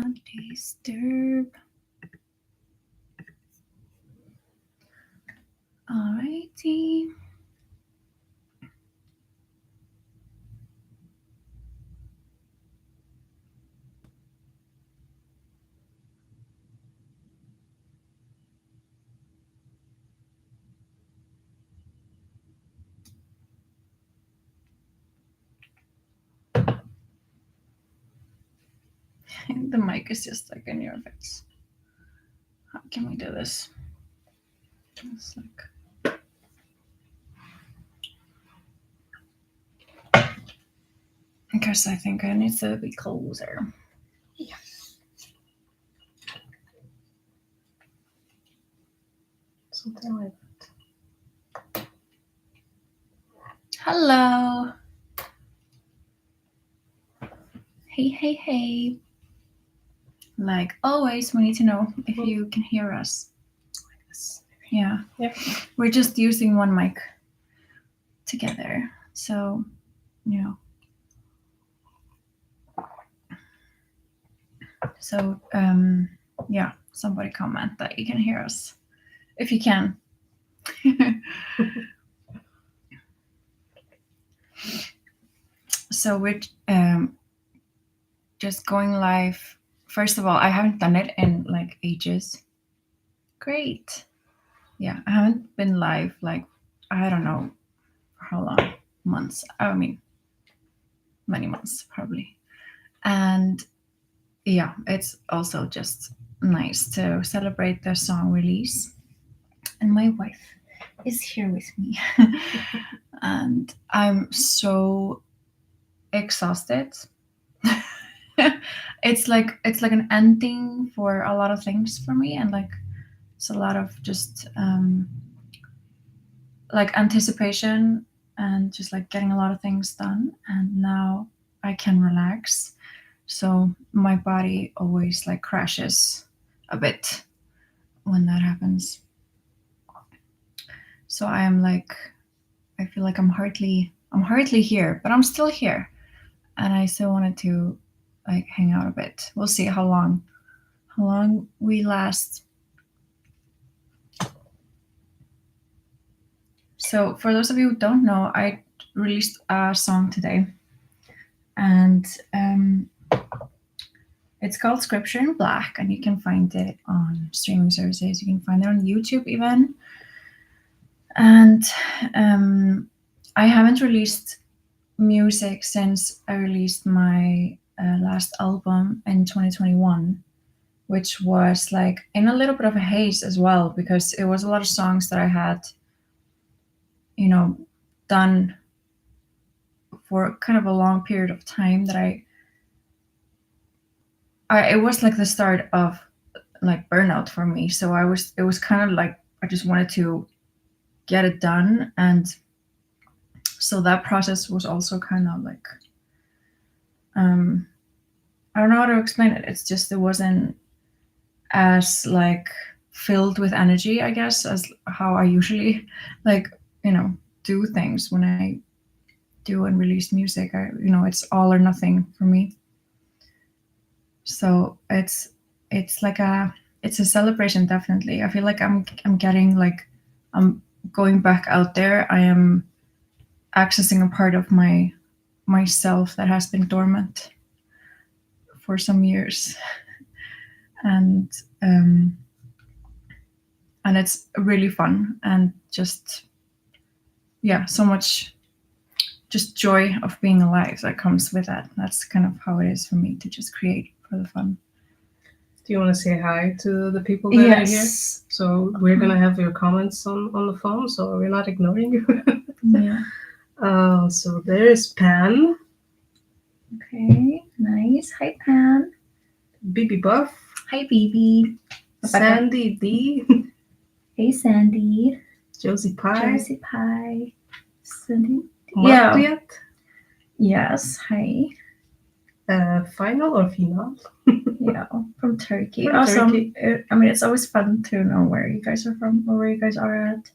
not disturb. Alrighty. The mic is just like in your face. How can we do this? It's like... Because I think I need to be closer. Yeah. Something like that. Hello. Hey. Like always, we need to know if you can hear us. Yeah. We're just using one mic together. So, So, yeah, somebody comment that you can hear us. If you can. So we're just going live. First of all, I haven't done it in like ages. Great. Yeah, I haven't been live like, I don't know for how long. Months. I mean, many months probably. And yeah, it's also just nice to celebrate the song release. And my wife is here with me. And I'm so exhausted. It's like an ending for a lot of things for me, and like it's a lot of just like anticipation and just like getting a lot of things done, and now I can relax. So my body always like crashes a bit when that happens. So I feel like I'm hardly here, but I'm still here, and I still wanted to like hang out a bit. We'll see how long we last. So for those of you who don't know, I released a song today, and it's called Scripture in Black, and you can find it on streaming services. You can find it on YouTube even. And I haven't released music since I released my last album in 2021, which was like in a little bit of a haze as well, because it was a lot of songs that I had, done for kind of a long period of time that I it was like the start of like burnout for me. So it was kind of like I just wanted to get it done, and so that process was also kind of like I don't know how to explain it. It's just it wasn't as like filled with energy, I guess, as how I usually like do things when I do and release music. It's all or nothing for me. So it's like it's a celebration, definitely. I feel like I'm getting like I'm going back out there. I am accessing a part of myself that has been dormant for some years, and it's really fun, and just so much just joy of being alive that comes with that. That's kind of how it is for me to just create for the fun. Do you want to say hi to the people that are here? So we're going to have your comments on the phone, so we're not ignoring you. Yeah. So there's Pan. Okay, nice. Hi, Pan. Bibi Buff. Hi, Bibi. Sandy D. Hey, Sandy. Josie Pie. Sandy. Margaret. Yes, hi. Final or final? Yeah, from Turkey. From Turkey. I mean, it's always fun to know where you guys are from or where you guys are at.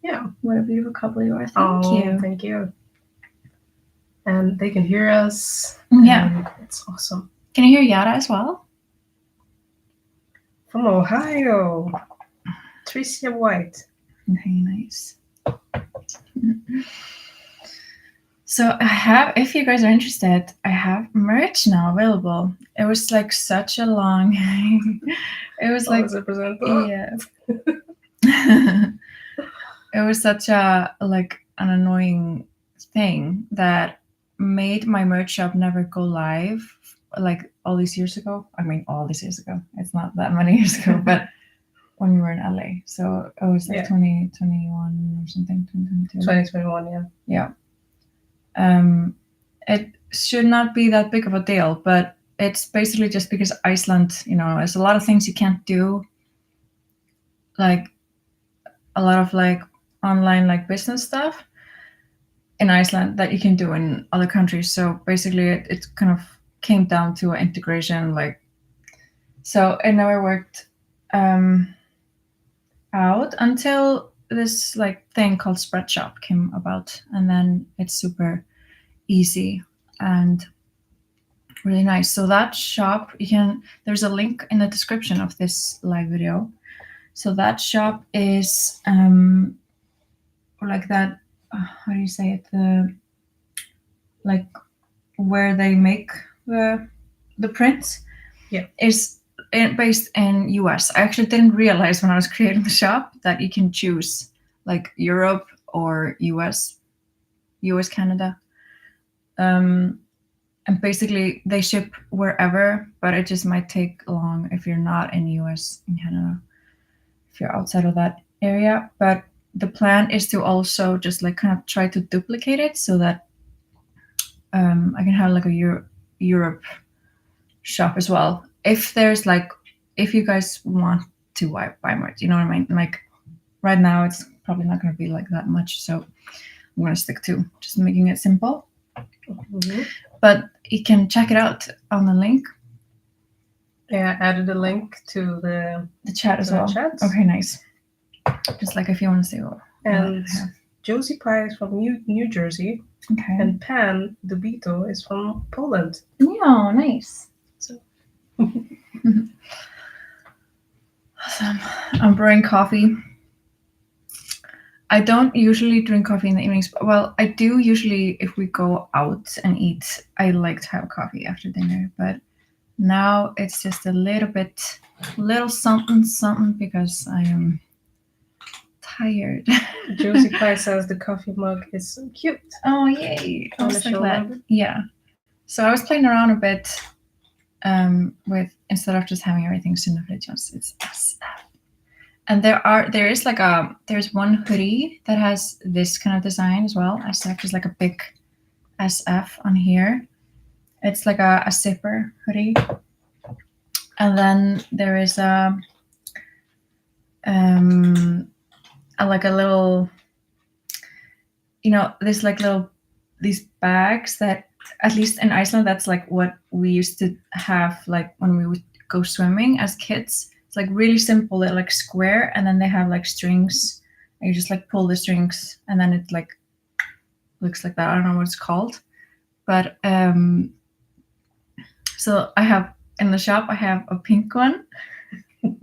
Yeah. What a beautiful couple you are. Thank you. Thank you. And they can hear us. Yeah. It's awesome. Can you hear Yara as well? From Ohio, Tricia White. Okay, nice. So I have, if you guys are interested, I have merch now available. It was like such a long, it was like, yeah. It was such a, like an annoying thing that made my merch shop never go live like all these years ago. I mean, all these years ago. It's not that many years ago, but when we were in LA. So it was like 2021 or something, 2022. 2021, yeah. Yeah. It should not be that big of a deal, but it's basically just because Iceland, you know, there's a lot of things you can't do, like a lot of like online like business stuff in Iceland that you can do in other countries. So basically it kind of came down to integration, like, so it never worked out until this like thing called Spreadshop came about, and then it's super easy and really nice. So that shop, there's a link in the description of this live video. So that shop is like that, how do you say it, like where they make the prints, is based in US. I actually didn't realize when I was creating the shop that you can choose like Europe or US, Canada. And basically they ship wherever, but it just might take long if you're not in US and Canada, if you're outside of that area. But the plan is to also just like kind of try to duplicate it so that I can have like a Europe shop as well. If there's like, if you guys want to buy merch, you know what I mean? Like right now it's probably not going to be like that much. So I'm going to stick to just making it simple. Mm-hmm. But you can check it out on the link. Yeah, I added a link to the chat as well. Chat. Okay, nice. Just like if you want to see what. And Josie Pie is from New Jersey. Okay. And Pan Dubito is from Poland. Yeah, nice. So. Awesome. I'm brewing coffee. I don't usually drink coffee in the evenings. Well, I do usually if we go out and eat. I like to have coffee after dinner, but now it's just a little something because I am tired. Josie Pie says the coffee mug is so cute. Oh, yay. I was so glad. Yeah. So I was playing around a bit with, instead of just having everything Sunna Friðjónsdóttir, it's SF. And there's one hoodie that has this kind of design as well. SF is like a big SF on here. It's like a zipper hoodie. And then there is like a little, you know, there's like these bags that, at least in Iceland, that's like what we used to have, like when we would go swimming as kids. It's like really simple. They're like square, and then they have like strings, and you just like pull the strings, and then it like looks like that. I don't know what it's called, but so I have in the shop, I have a pink one. It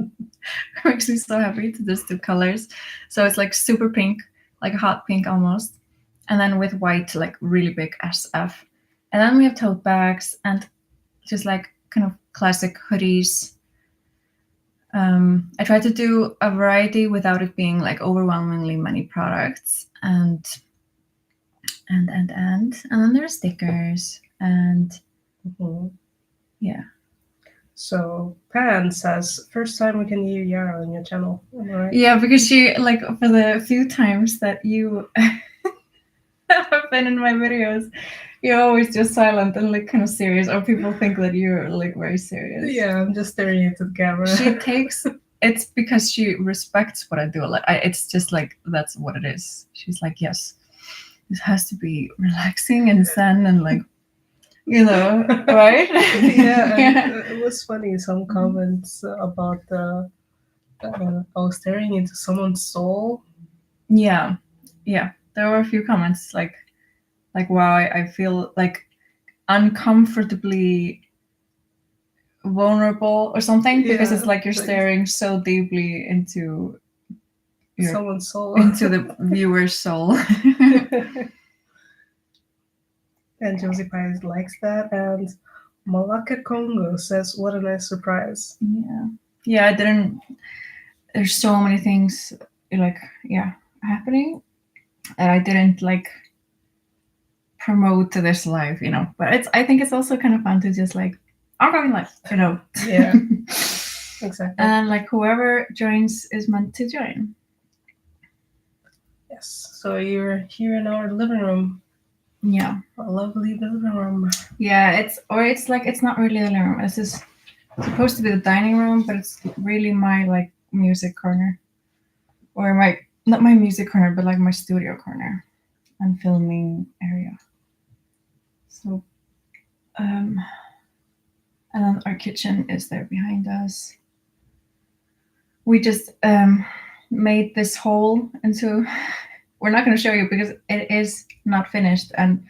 makes me so happy to just do colors. So it's like super pink, like a hot pink almost, and then with white, like really big SF. And then we have tote bags and just like kind of classic hoodies. I try to do a variety without it being like overwhelmingly many products, and then there's stickers and yeah. So Pan says, first time we can hear Yara on your channel. Right? Yeah, because she, like, for the few times that you have been in my videos, you're always just silent and like kind of serious, or people think that you're like very serious. Yeah, I'm just staring into the camera. It's because she respects what I do. Like, it's just like, that's what it is. She's like, yes, this has to be relaxing and zen and like, you know, right? Yeah. It was funny, some comments about I was staring into someone's soul. Yeah. There were a few comments like wow, I feel like uncomfortably vulnerable or something, because Yeah, it's like you're like- staring so deeply into someone's soul. into the viewer's soul. And Josie Pies likes that. And Malaka Congo says, "What a nice surprise." Yeah, I didn't. There's so many things like happening, and I didn't like promote this live, But I think it's also kind of fun to just like I'm going live, Yeah, exactly. And like whoever joins is meant to join. Yes. So you're here in our living room. Yeah. A lovely living room. Yeah, it's not really the living room. This is supposed to be the dining room, but it's really my like music corner, or not my music corner, but like my studio corner and filming area. So, and then our kitchen is there behind us. We just made this hole into. We're not going to show you because it is not finished, and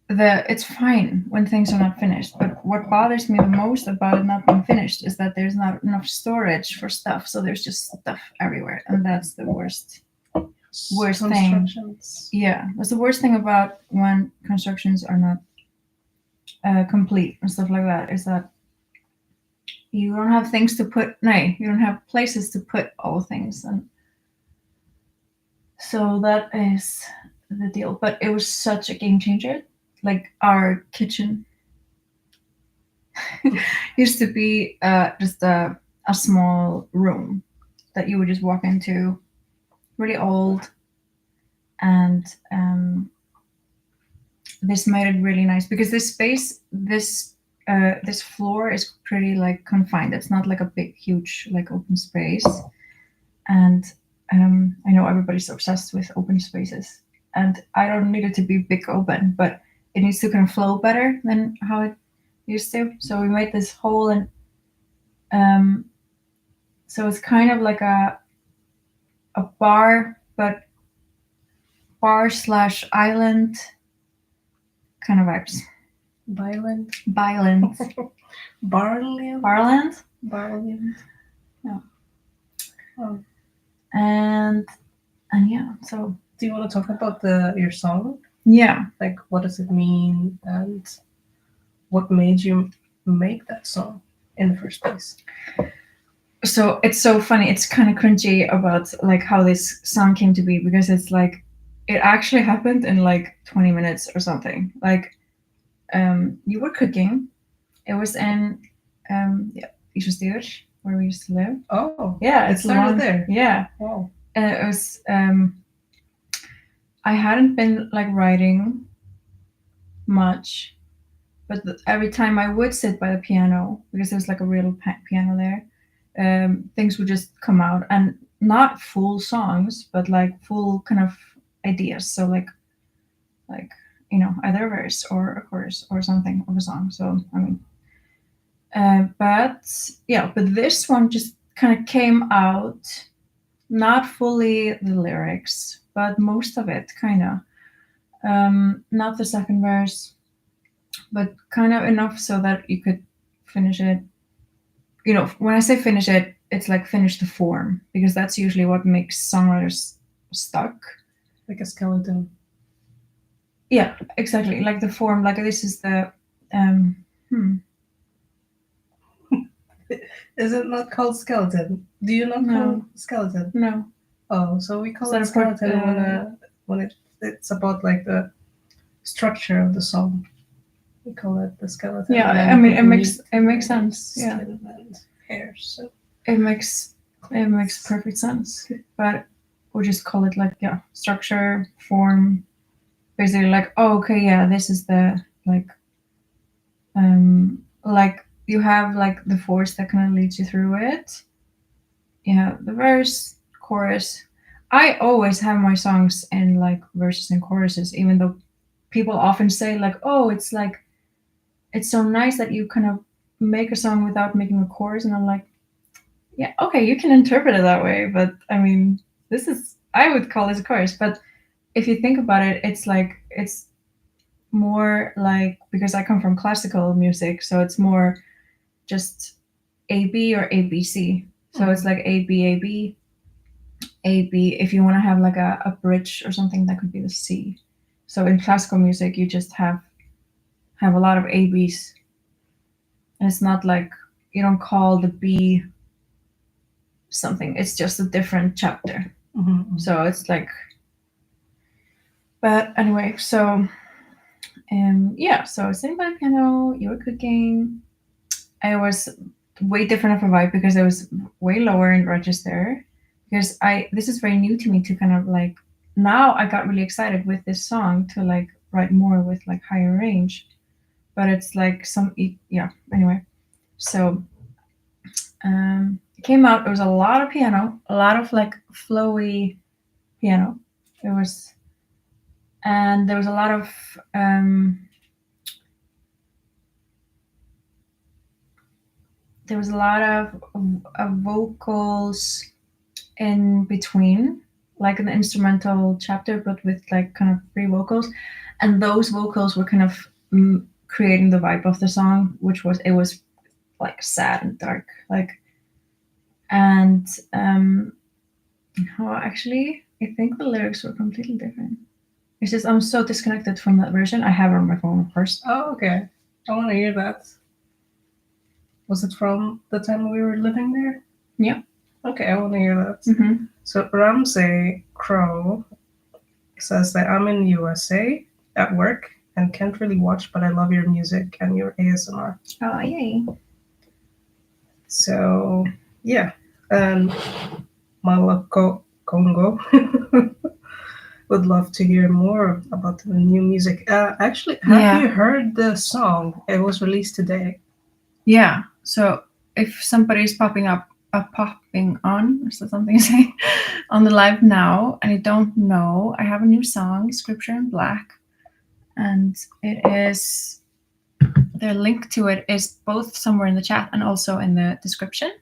it's fine when things are not finished. But what bothers me the most about it not being finished is that there's not enough storage for stuff, so there's just stuff everywhere, and that's the worst thing. Yeah, that's the worst thing about when constructions are not complete and stuff like that, is that you don't have things to put. No, you don't have places to put all things, and so that is the deal. But it was such a game changer. Like our kitchen used to be just a small room that you would just walk into, really old, and this made it really nice because this space, this floor is pretty like confined. It's not like a big, huge like open space, and I know everybody's obsessed with open spaces, and I don't need it to be big open, but it needs to kind of flow better than how it used to. So we made this hole, and so it's kind of like a bar, but bar/island kind of vibes. Violent. Barland. Barland. Yeah. Oh. And yeah. So do you want to talk about your song? Yeah. Like, what does it mean, and what made you make that song in the first place? So it's so funny. It's kind of cringy about like how this song came to be, because it's like it actually happened in like 20 minutes or something. Like you were cooking. It was in Friðjónsdóttir, where we used to live. Oh, yeah, it started there. Yeah. Wow. It was. I hadn't been like writing much, but every time I would sit by the piano, because there's like a real piano there, things would just come out, and not full songs, but like full kind of ideas. So like either a verse or a chorus or something of a song. So I mean, but this one just kind of came out, not fully the lyrics, but most of it, kind of. Not the second verse, but kind of enough so that you could finish it. When I say finish it, it's like finish the form, because that's usually what makes songwriters stuck. Like a skeleton. Yeah, exactly. Like the form, like this is the Is it not called skeleton? Do you not call it skeleton? No. Oh, so we call it skeleton when it's about like the structure of the song. We call it the skeleton. Yeah, I mean it makes sense. Yeah. Skin and hair. So it makes perfect sense. But we'll just call it like structure, form. Basically like, oh, okay, yeah, this is the like you have like the force that kind of leads you through it. You have the verse, chorus. I always have my songs in like verses and choruses, even though people often say like, oh, it's so nice that you kind of make a song without making a chorus. And I'm like, yeah, okay, you can interpret it that way, but I mean, I would call this a chorus. But if you think about it, it's more like, because I come from classical music, so it's more just AB or ABC. So it's like AB, AB, AB. If you want to have like a bridge or something, that could be the C. So in classical music, you just have a lot of ABs. And it's not like you don't call the B something. It's just a different chapter. So it's like, but anyway, so yeah, so sitting by the piano, you were cooking. I was way different of a vibe because I was way lower in register. Because this is very new to me to kind of like, now I got really excited with this song to like write more with like higher range. But it's like anyway. So it came out, there was a lot of piano, a lot of like flowy piano. And there was a lot of vocals in between, like an instrumental chapter, but with like kind of free vocals, and those vocals were kind of creating the vibe of the song, which was like sad and dark, like, and actually I think the lyrics were completely different. It's just I'm so disconnected from that version. I have it on my phone, of course. Oh, okay. I want to hear that. Was it from the time we were living there? Yeah. Okay, I want to hear that. So Ramsey Crow says that I'm in USA at work and can't really watch, but I love your music and your ASMR. Oh, yay. So, yeah. And Malako Congo would love to hear more about the new music. Actually, have you heard the song? It was released today. Yeah. So if somebody's popping on, is that something to say, on the live now, and I don't know, I have a new song, Scripture in Black, and it is, the link to it is both somewhere in the chat and also in the description.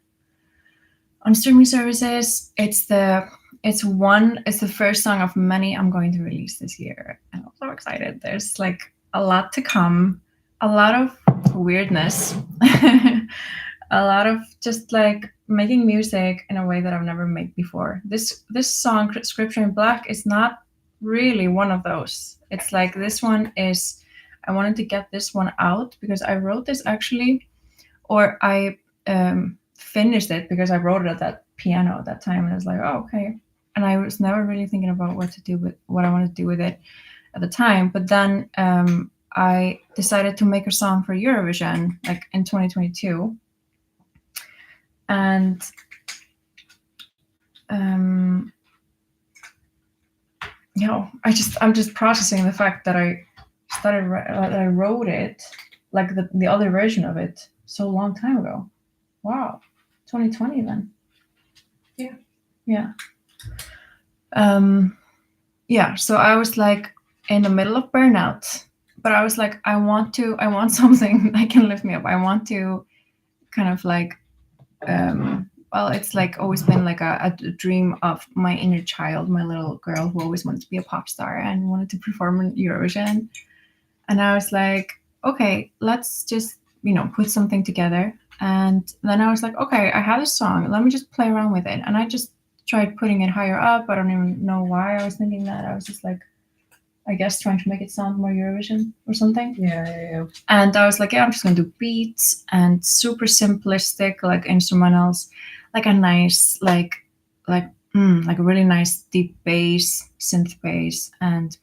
On streaming services, it's the first song of many I'm going to release this year, and I'm so excited. There's like a lot to come, a lot of weirdness, a lot of just like making music in a way that I've never made before. This song, Scripture in Black, is not really one of those. It's like, this one is, I wanted to get this one out because I wrote this actually, or I finished it because I wrote it at that piano at that time, and I was like, oh, okay. And I was never really thinking about what I wanted to do with it at the time. But then I decided to make a song for Eurovision, like in 2022. And I'm just processing the fact that I wrote it, like the other version of it, so long time ago. Wow, 2020 then. Yeah. So I was like in the middle of burnout, but I was like, I want something that can lift me up. I want to kind of like, it's like always been like a dream of my inner child, my little girl who always wanted to be a pop star and wanted to perform in Eurovision. And I was like, okay, let's just, put something together. And then I was like, okay, I have a song, let me just play around with it. And I just tried putting it higher up. I don't even know why I was thinking that. I was just like, I guess trying to make it sound more Eurovision or something. Yeah. And I was like, I'm just gonna do beats and super simplistic, like instrumentals, like a nice, like a really nice deep bass, synth bass, and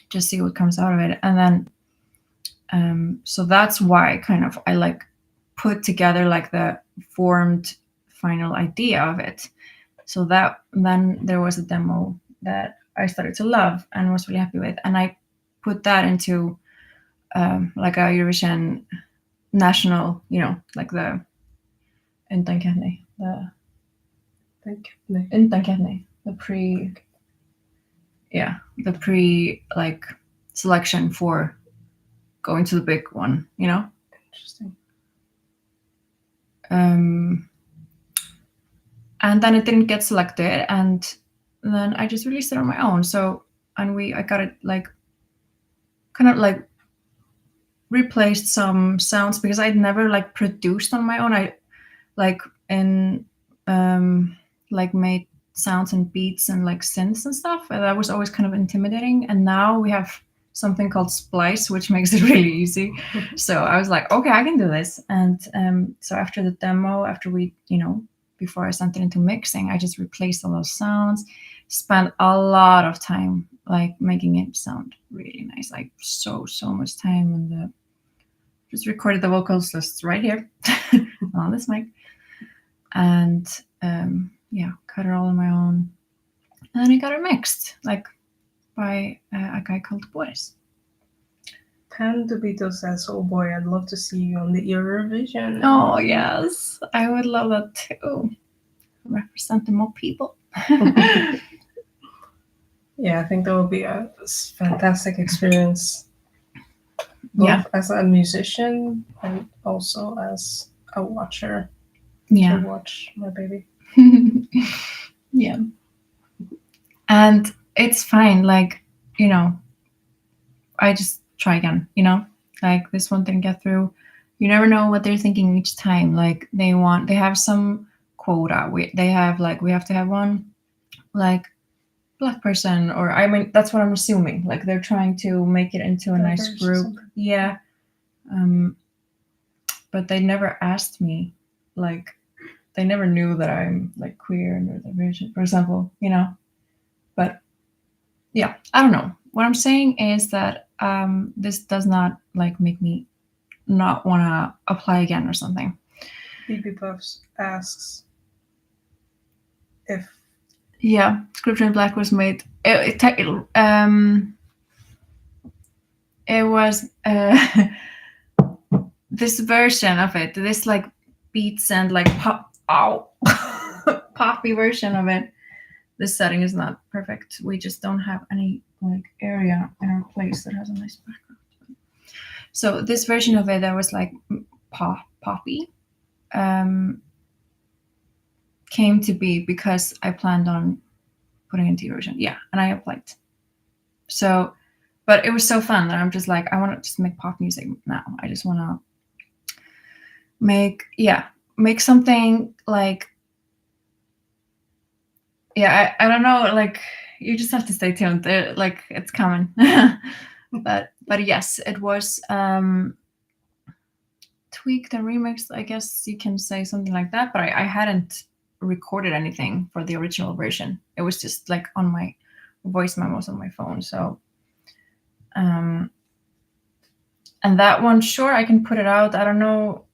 just see what comes out of it. And then, so that's why kind of I like put together like the formed final idea of it. So that then there was a demo that I started to love and was really happy with, and I put that into like a Eurovision national, like the undankeppni, the pre like selection for going to the big one, Interesting. And then it didn't get selected, and then I just released it on my own. So, and I got it like kind of like replaced some sounds because I'd never like produced on my own. I like in like made sounds and beats and like synths and stuff, and that was always kind of intimidating. And now we have something called Splice, which makes it really easy. So I was like, okay, I can do this. And so after the demo, after we, before I sent it into mixing, I just replaced all those sounds, spent a lot of time like making it sound really nice, like so much time. And just recorded the vocals just right here on this mic, and cut it all on my own. And then I got it mixed, like by a guy called Boris. Pan DeVito says, "Oh boy, I'd love to see you on the Eurovision." Oh yes, I would love that too. Representing more people. Yeah, I think that would be a fantastic experience. Both as a musician and also as a watcher. Yeah. To watch my baby. Yeah. And it's fine. Like, I just try again, like this one didn't get through. You never know what they're thinking each time. Like they have some quota. We have to have one like Black person, or I mean, that's what I'm assuming. Like they're trying to make it into a nice group. Yeah. But they never asked me, like, they never knew that I'm like queer and Eurovision, for example, But yeah, I don't know. What I'm saying is that this does not like make me not want to apply again or something. BB Puffs asks if Scripture in Black was made. It was this version of it. This like beats and like poppy version of it. This setting is not perfect. We just don't have any like area in our place that has a nice background. So this version of it that was like poppy came to be because I planned on putting into Eurovision. Yeah, and I applied. So, but it was so fun that I'm just like, I want to just make pop music now. I just want to make something like, I don't know, like you just have to stay tuned. Like it's coming. but yes, it was tweaked and remixed, I guess you can say something like that. But I hadn't recorded anything for the original version. It was just like on my voice memos on my phone. So and that one, sure, I can put it out. I don't know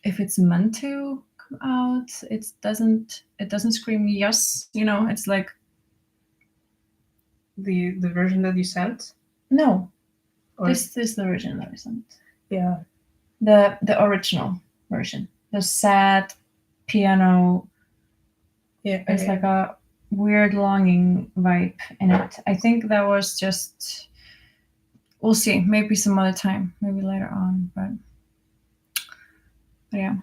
if it's meant to come out. It doesn't scream yes, it's like the version that you sent. No, this is the version that I sent. Yeah, the original version, the sad piano. Yeah, it's like a weird longing vibe in it. I think that was just, we'll see, maybe some other time, maybe later on, but yeah.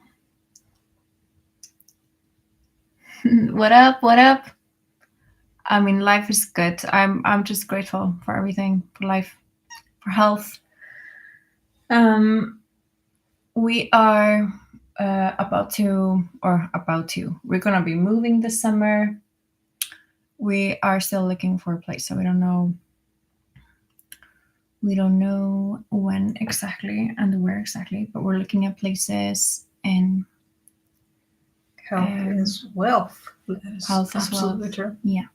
What up? I mean, life is good. I'm just grateful for everything, for life, for health. We are we're gonna be moving this summer. We are still looking for a place, so we don't know when exactly and where exactly, but we're looking at places. And health is wealth. Health is wealth. True. Yeah.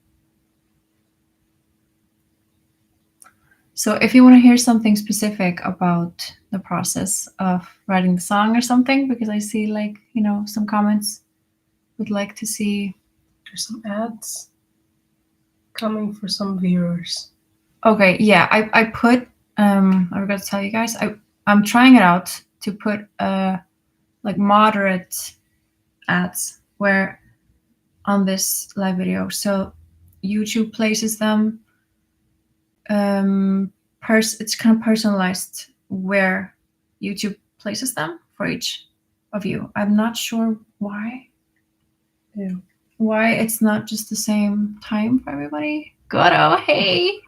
So if you want to hear something specific about the process of writing the song or something, because I see like, some comments would like to see. There's some ads coming for some viewers. Okay, yeah, I put, I forgot to tell you guys, I'm trying it out to put like moderate ads where on this live video. So YouTube places them. It's kind of personalized where YouTube places them for each of you. I'm not sure why. Yeah. Why it's not just the same time for everybody. Goto, hey.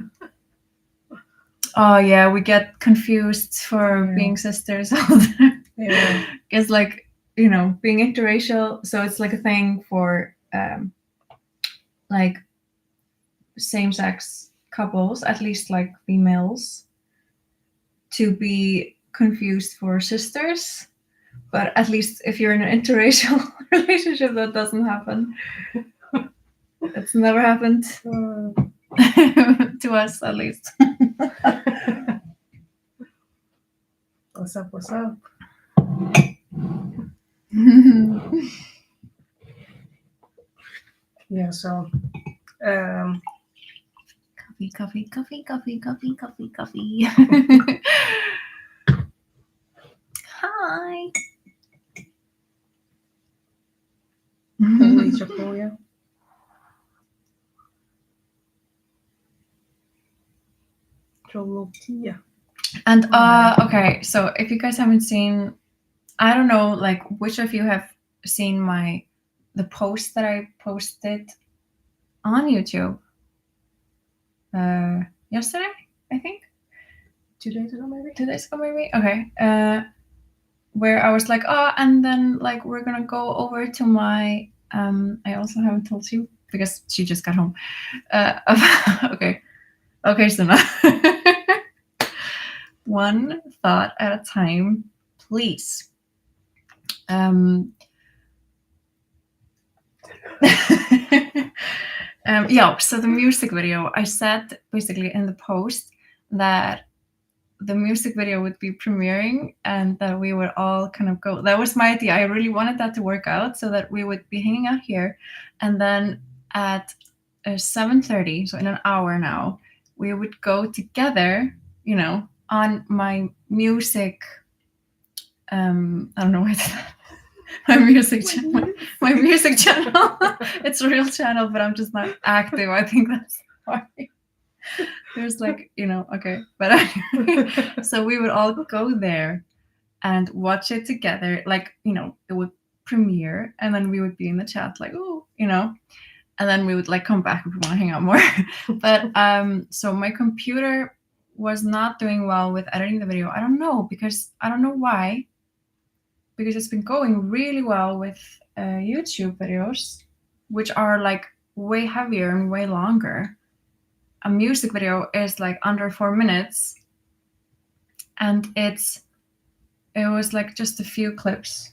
Oh yeah, we get confused for being sisters all the time. Yeah. It's like, you know, being interracial. So it's like a thing for like same-sex couples, at least like females, to be confused for sisters. But at least if you're in an interracial relationship, that doesn't happen. It's never happened to us, at least. What's up? What's up? Yeah. So. Coffee. Hi. Lite på, ja. And okay, so if you guys haven't seen, I don't know, like which of you have seen the post that I posted on YouTube yesterday, I think. 2 days ago, maybe. 2 days ago, maybe. Okay. Where I was like, oh, and then like we're gonna go over to my. I also haven't told you because she just got home. Okay, Sunna. One thought at a time, please. Yeah, so the music video, I said basically in the post that the music video would be premiering and that we would all kind of go. That was my idea. I really wanted that to work out so that we would be hanging out here, and then at 7:30, so in an hour now, we would go together, you know, on my music. I don't know why I did that. My music channel. My music channel. It's a real channel, but I'm just not active. I think that's why. There's like, you know, okay. But anyway, so we would all go there and watch it together. Like, you know, it would premiere and then we would be in the chat like, oh, you know, and then we would like come back if we want to hang out more. But so my computer was not doing well with editing the video. I don't know, because I don't know why. Because it's been going really well with YouTube videos, which are like way heavier and way longer. A music video is like under 4 minutes, and it was like just a few clips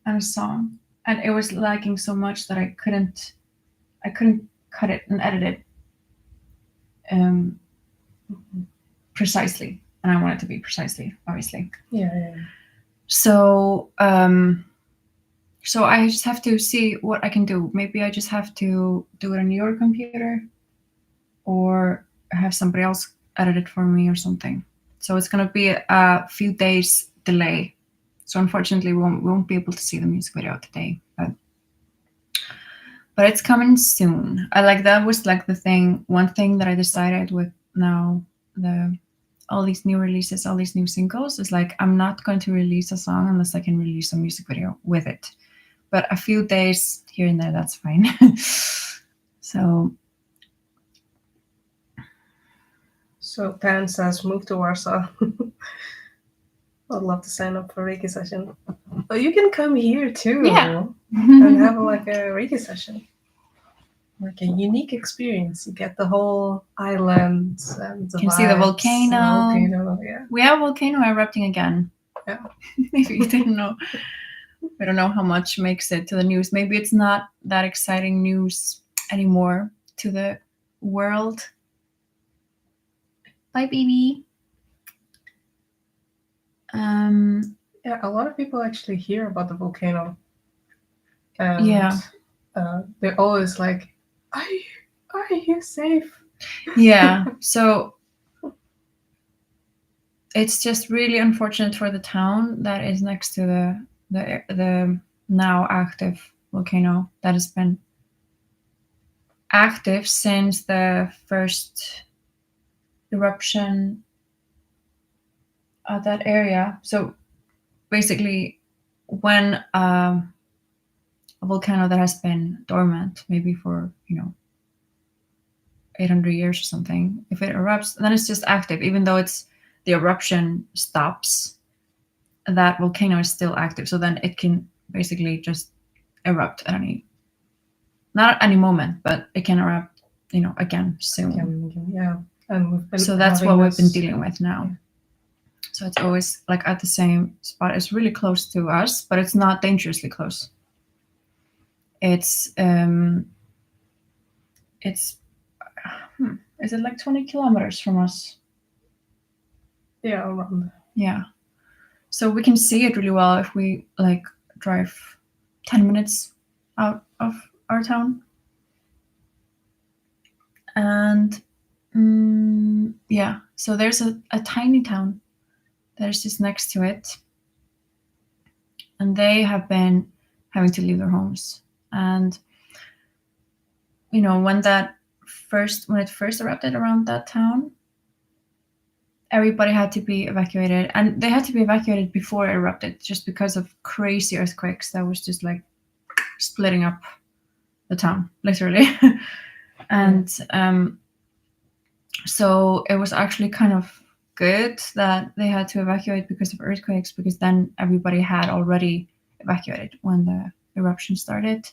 and a song, and it was lagging so much that I couldn't cut it and edit it precisely, and I want it to be precisely, obviously. Yeah. So so I just have to see what I can do. Maybe I just have to do it on your computer, or have somebody else edit it for me or something. So it's gonna be a few days delay. So unfortunately, we won't be able to see the music video today, but it's coming soon. That was like one thing that I decided with now all these new releases, all these new singles, is like I'm not going to release a song unless I can release a music video with it. But a few days here and there, that's fine. So Pan says move to Warsaw. I'd love to sign up for a Reiki session. But you can come here too. Yeah. And have like a Reiki session. Like a unique experience. You get the whole island and the You can see the volcano. Yeah. We have a volcano erupting again. Yeah. Maybe you didn't know. I don't know how much makes it to the news. Maybe it's not that exciting news anymore to the world. Bye, baby. Yeah, a lot of people actually hear about the volcano. And, yeah. They're always like, are you safe? Yeah. So it's just really unfortunate for the town that is next to the now active volcano that has been active since the first eruption at that area. So basically, when a volcano that has been dormant maybe for, 800 years or something. If it erupts, then it's just active, even though the eruption stops. That volcano is still active, so then it can basically just erupt at not at any moment, but it can erupt, again soon. Yeah, and we've been so that's what we've been dealing with now. Yeah. So it's always like at the same spot. It's really close to us, but it's not dangerously close. It's is it like 20 kilometers from us? Yeah, around. Yeah. So we can see it really well if we like drive 10 minutes out of our town. And yeah, so there's a tiny town that is just next to it. And they have been having to leave their homes. And, when it first erupted around that town, everybody had to be evacuated. And they had to be evacuated before it erupted, just because of crazy earthquakes that was just like splitting up the town, literally. And so it was actually kind of good that they had to evacuate because of earthquakes, because then everybody had already evacuated when the eruption started.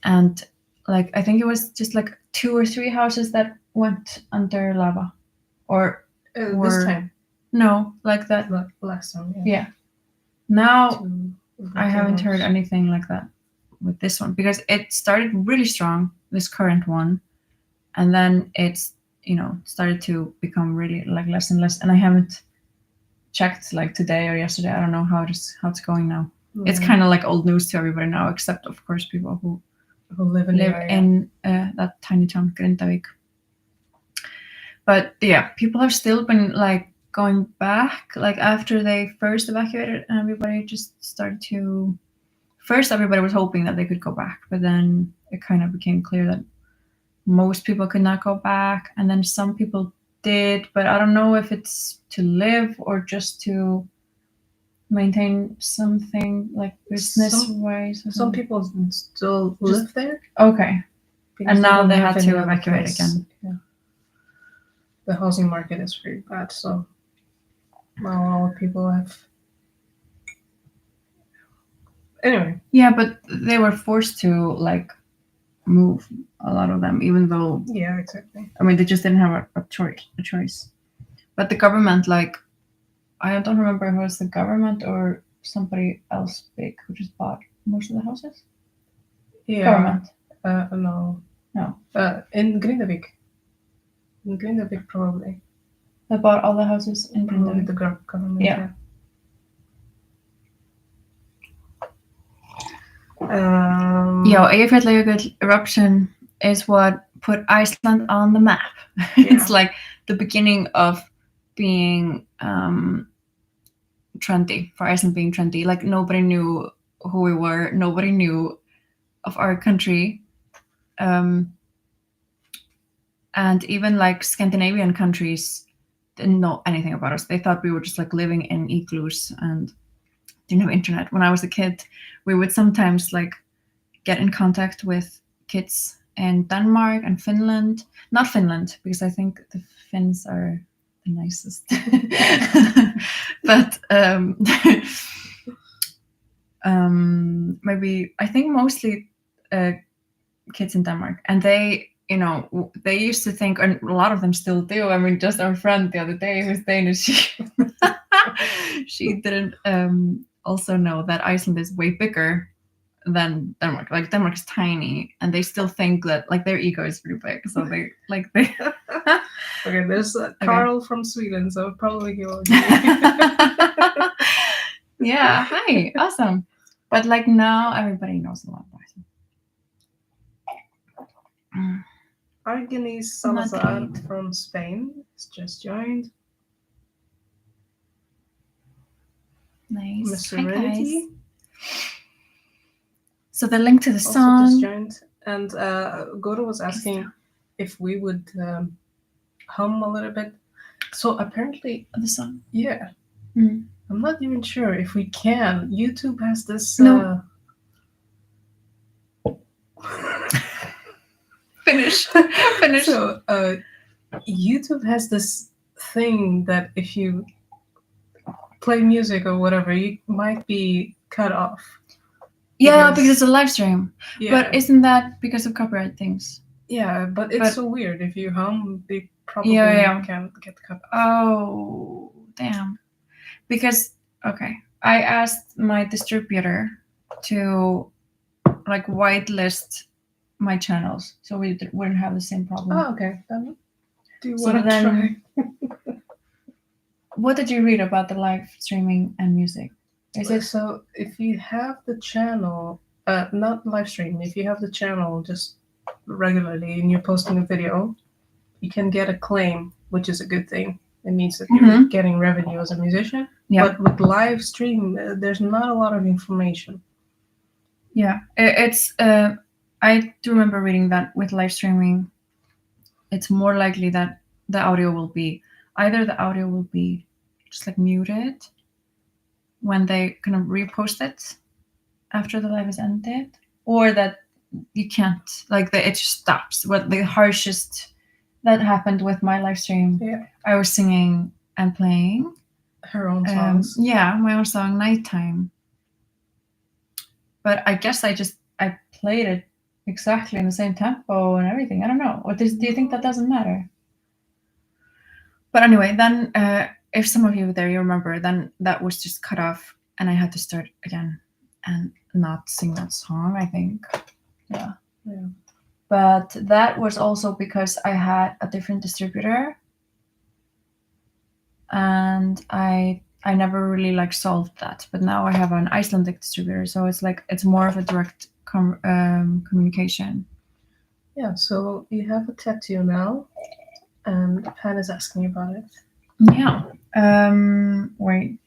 And like, I think it was just like 2 or 3 houses that went under lava. Or this time? No, like that. Last time, yeah. Yeah. Now, I haven't heard anything like that with this one, because it started really strong, this current one. And then it's, started to become really like less and less. And I haven't checked like today or yesterday. I don't know how it's going now. Yeah. It's kind of like old news to everybody now, except of course people who live in that tiny town, Grindavík. But yeah, people have still been like going back, like after they first evacuated, and everybody just started to. First, everybody was hoping that they could go back, but then it kind of became clear that most people could not go back, and then some people did, but I don't know if it's to live or just to maintain something like business-wise. Some people still live there. Okay. And now they had to evacuate again. Yeah. The housing market is very bad, so now a lot of people have. Anyway. Yeah, but they were forced to like move, a lot of them, even though. Yeah, exactly. I mean, they just didn't have a choice. But the government, like, I don't remember if it was the government or somebody else big who just bought most of the houses. Yeah. Government. No. In Grindavík. In Grindavík, probably. They bought all the houses in Grindavík. The government. Yeah. Eyjafjallajökull eruption is what put Iceland on the map. Yeah. It's like the beginning of being trendy, for Iceland being trendy. Like nobody knew who we were. Nobody knew of our country. And even like Scandinavian countries didn't know anything about us. They thought we were just like living in igloos and didn't have internet. When I was a kid, we would sometimes like get in contact with kids in Denmark and Finland. Not Finland, because I think the Finns are the nicest. But maybe, I think mostly kids in Denmark. And they, they used to think, and a lot of them still do. I mean, just our friend the other day who's Danish, she didn't also know that Iceland is way bigger than Denmark. Like Denmark is tiny, and they still think that like their ego is really big. So they. Okay, there's Carl from Sweden, so probably he will. Yeah, hi, awesome. But like now, everybody knows a lot about Iceland. Argenis Salazar from Spain has just joined. Nice. Miss Serenity. So the link to the also song. Just joined. And Goro was asking if we would hum a little bit. So apparently the song. Yeah. Mm. I'm not even sure if we can. YouTube has this. No. Finish. So YouTube has this thing that if you play music or whatever, you might be cut off. Yeah, because it's a live stream. Yeah. But isn't that because of copyright things? Yeah, but it's so weird. If you hum, they probably Yeah. can get cut off. Oh, damn. Because, okay, I asked my distributor to like whitelist my channels so we wouldn't have the same problem. Oh, okay. Then do you So want to try? What did you read about the live streaming and music? Is it So if you have the channel, not live stream, if you have the channel just regularly and you're posting a video, you can get a claim, which is a good thing. It means that you're getting revenue as a musician. Yeah. But with live stream, there's not a lot of information. Yeah, it's. I do remember reading that with live streaming, it's more likely that the audio will be just like muted when they kind of repost it after the live is ended, or that you can't, like, it just stops. What the harshest that happened with my live stream, I was singing and playing her own songs. Yeah, my own song, Nighttime. But I guess I played it exactly in the same tempo and everything. I don't know. Or do you think that doesn't matter? But anyway, then if some of you there, you remember, then that was just cut off and I had to start again and not sing that song, I think. Yeah. But that was also because I had a different distributor and I never really like solved that. But now I have an Icelandic distributor, so it's more of a direct communication. Yeah, so you have a tattoo now, and Pan is asking about it. Yeah. Wait.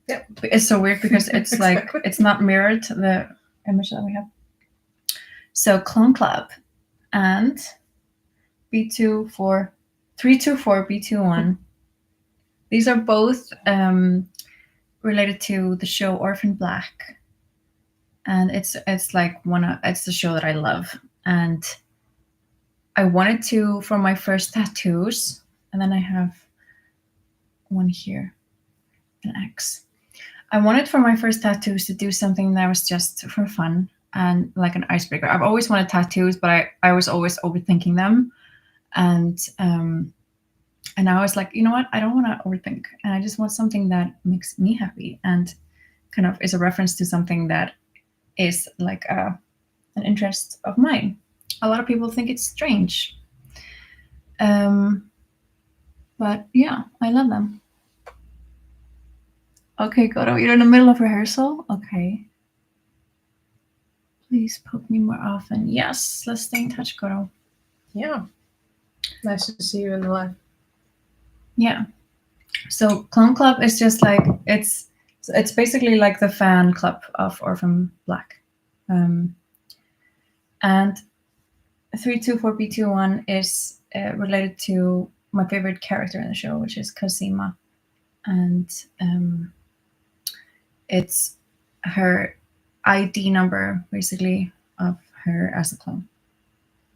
Yep. It's so weird because it's Exactly. it's not mirrored to the image that we have. So Clone Club and B24, 324 B21. These are both related to the show Orphan Black, and it's the show that I love, and I wanted to for my first tattoos, and then I have one here, an X. I wanted for my first tattoos to do something that was just for fun and like an icebreaker. I've always wanted tattoos, but I was always overthinking them, and I was like, you know what? I don't want to overthink, and I just want something that makes me happy and kind of is a reference to something that is like an interest of mine. A lot of people think it's strange, but yeah, I love them. Okay, Goto, you're in the middle of rehearsal? Okay. Please poke me more often. Yes, let's stay in touch, Goto. Yeah. Nice to see you in the live. Yeah. So Clone Club is just like, it's basically like the fan club of Orphan Black. And 324B21 is related to my favorite character in the show, which is Cosima. And it's her ID number, basically, of her as a clone.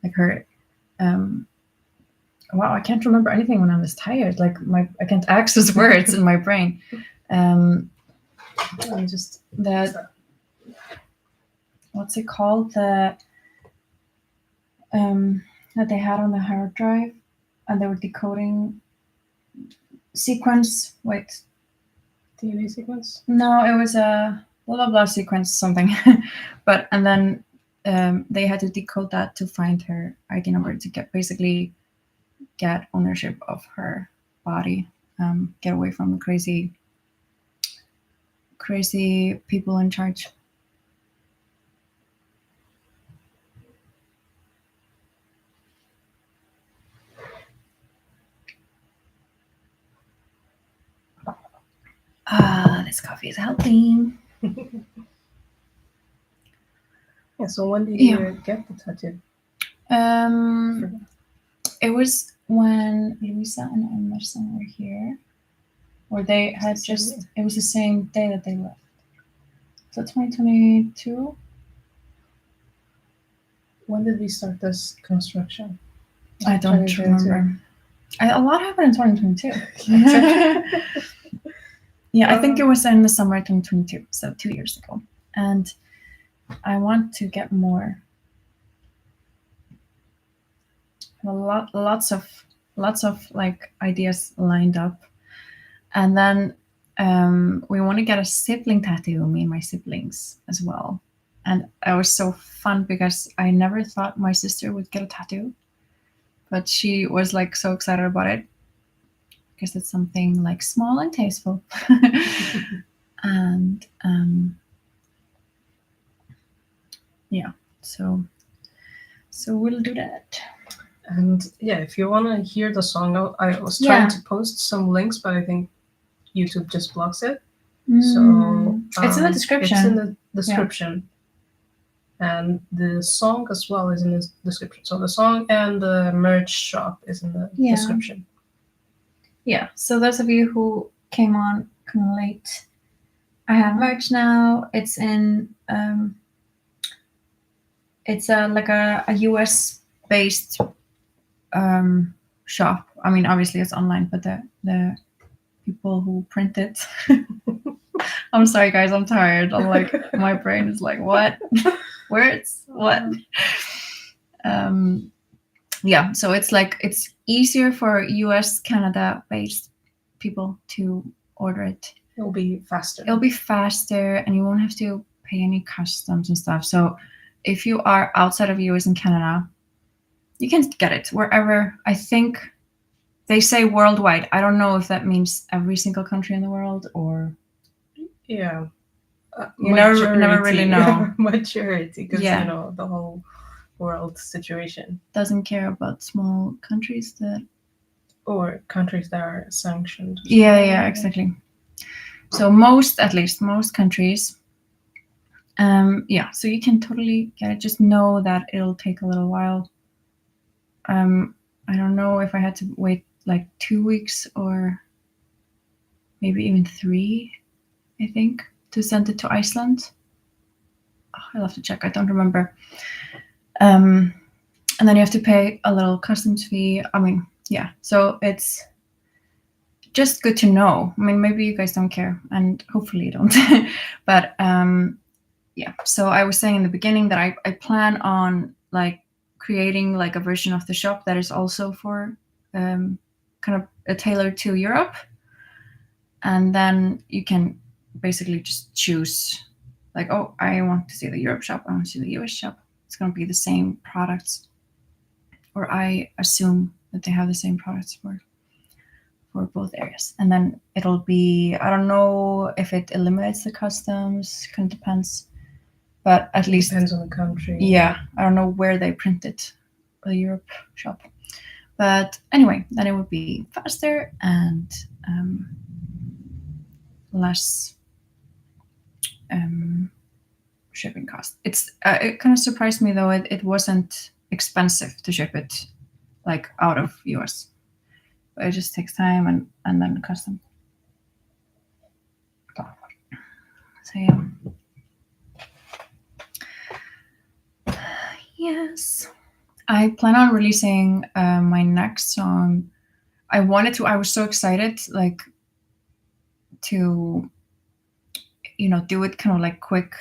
Like her, wow, I can't remember anything when I was tired. Like I can't access words in my brain. Just that, what's it called? The that they had on the hard drive, and they were decoding sequence. Wait, DNA sequence? No, it was a blah blah blah sequence something, but and then they had to decode that to find her ID number to get ownership of her body, get away from the crazy people in charge. This coffee is helping. Yeah, so when did you get the tattoo? It was when Luisa and Emerson were here, or they had just, it was the same day that they left. So 2022? When did we start this construction? I don't 2022. remember. A lot happened in 2022. Yeah, I think it was in the summer 2022, so 2 years ago. And I want to get more. Lots of like ideas lined up, and then we want to get a sibling tattoo, me and my siblings as well. And it was so fun because I never thought my sister would get a tattoo, but she was like so excited about it because it's something like small and tasteful. And yeah, so we'll do that. And yeah, if you want to hear the song, I was trying to post some links, but I think YouTube just blocks it. So it's in the description. It's in the description. Yeah. And the song as well is in the description. So the song and the merch shop is in the description. Yeah. So those of you who came on kind of late, I have merch now. It's in it's like a US based shop. I mean, obviously it's online, but the people who print it. I'm sorry, guys. I'm tired. I'm like, my brain is like, what? Words? What? Yeah. So it's like it's easier for US, Canada based people to order it. It'll be faster. And you won't have to pay any customs and stuff. So if you are outside of US and Canada, you can get it wherever. I think they say worldwide. I don't know if that means every single country in the world or. Yeah. You never really know. Majority, because you know the whole world situation. Doesn't care about small countries or countries that are sanctioned. Yeah, exactly. So most countries. Yeah, so you can totally get it. Just know that it'll take a little while. I don't know if I had to wait like 2 weeks or maybe even 3, I think, to send it to Iceland. I'll have to check. I don't remember. And then you have to pay a little customs fee. I mean, yeah. So it's just good to know. I mean, maybe you guys don't care, and hopefully you don't. But yeah. So I was saying in the beginning that I plan on like creating like a version of the shop that is also for kind of tailored to Europe, and then you can basically just choose like, oh, I want to see the Europe shop, I want to see the US shop. It's going to be the same products, or I assume that they have the same products for both areas. And then it'll be, I don't know if it eliminates the customs, kind of depends, but at least depends on the country. Yeah, I don't know where they print it, the Europe shop. But anyway, then it would be faster and less shipping cost. It kind of surprised me though. It wasn't expensive to ship it like out of US. But it just takes time and then custom. So yeah. Yes. I plan on releasing my next song. I was so excited like to do it kind of like quick,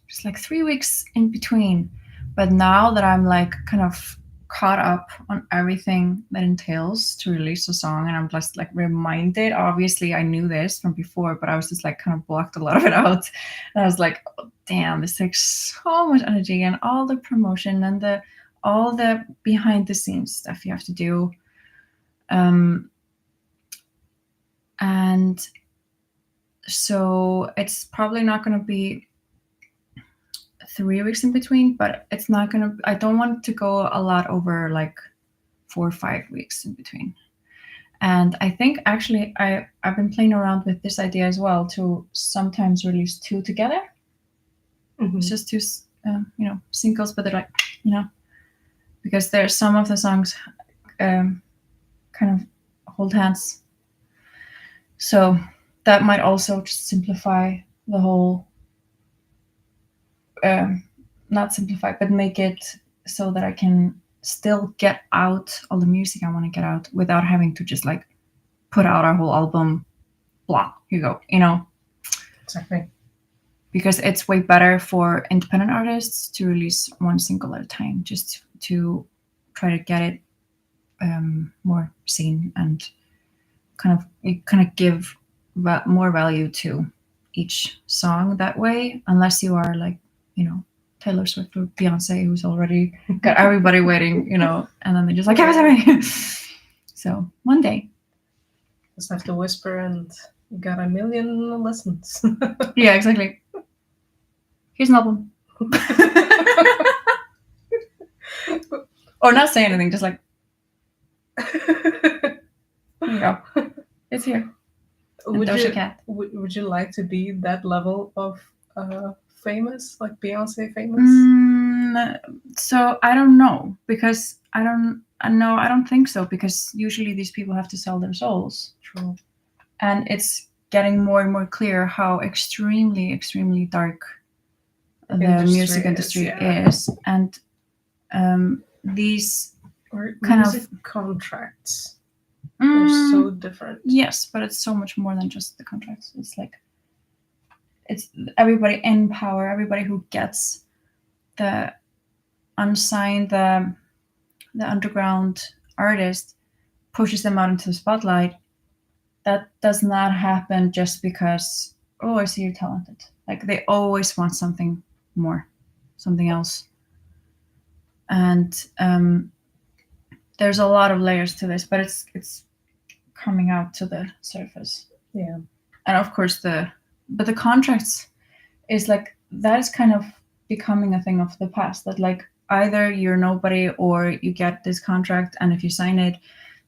just like 3 weeks in between. But now that I'm like kind of caught up on everything that entails to release a song, and I'm just like reminded, obviously I knew this from before, but I was just like kind of blocked a lot of it out. And I was like, oh, damn, this takes so much energy and all the promotion and all the behind the scenes stuff you have to do. And so it's probably not going to be 3 weeks in between, but it's not going to, I don't want to go a lot over like 4 or 5 weeks in between. And I think actually I've been playing around with this idea as well, to sometimes release 2 together. Mm-hmm. It's just 2, singles, but they're like, because there's some of the songs kind of hold hands. So that might also just simplify the whole, not simplify, but make it so that I can still get out all the music I want to get out without having to just like put out our whole album. Blah, here you go. You know. Exactly. Because it's way better for independent artists to release one single at a time, just to try to get it more seen and kind of give more value to each song that way, unless you are like, you know, Taylor Swift or Beyonce, who's already got everybody waiting, you know, and then they just like, give it to me. So one day. Just have to whisper and you got a million listens. Yeah, exactly. Here's an album. Or not say anything, just like, here you go. It's here. Would you like to be that level of famous, like Beyonce famous? So I don't know, because I don't think so, because usually these people have to sell their souls. True. And it's getting more and more clear how extremely, extremely dark the music industry is. And these kind of contracts are so different. Yes, but it's so much more than just the contracts. It's like, it's everybody in power, everybody who gets the unsigned, the underground artist, pushes them out into the spotlight. That does not happen just because, oh, I see you're talented. Like, they always want something more, something else. And there's a lot of layers to this, but it's coming out to the surface. Yeah. And of course the contracts is like, that is kind of becoming a thing of the past, that like either you're nobody or you get this contract, and if you sign it,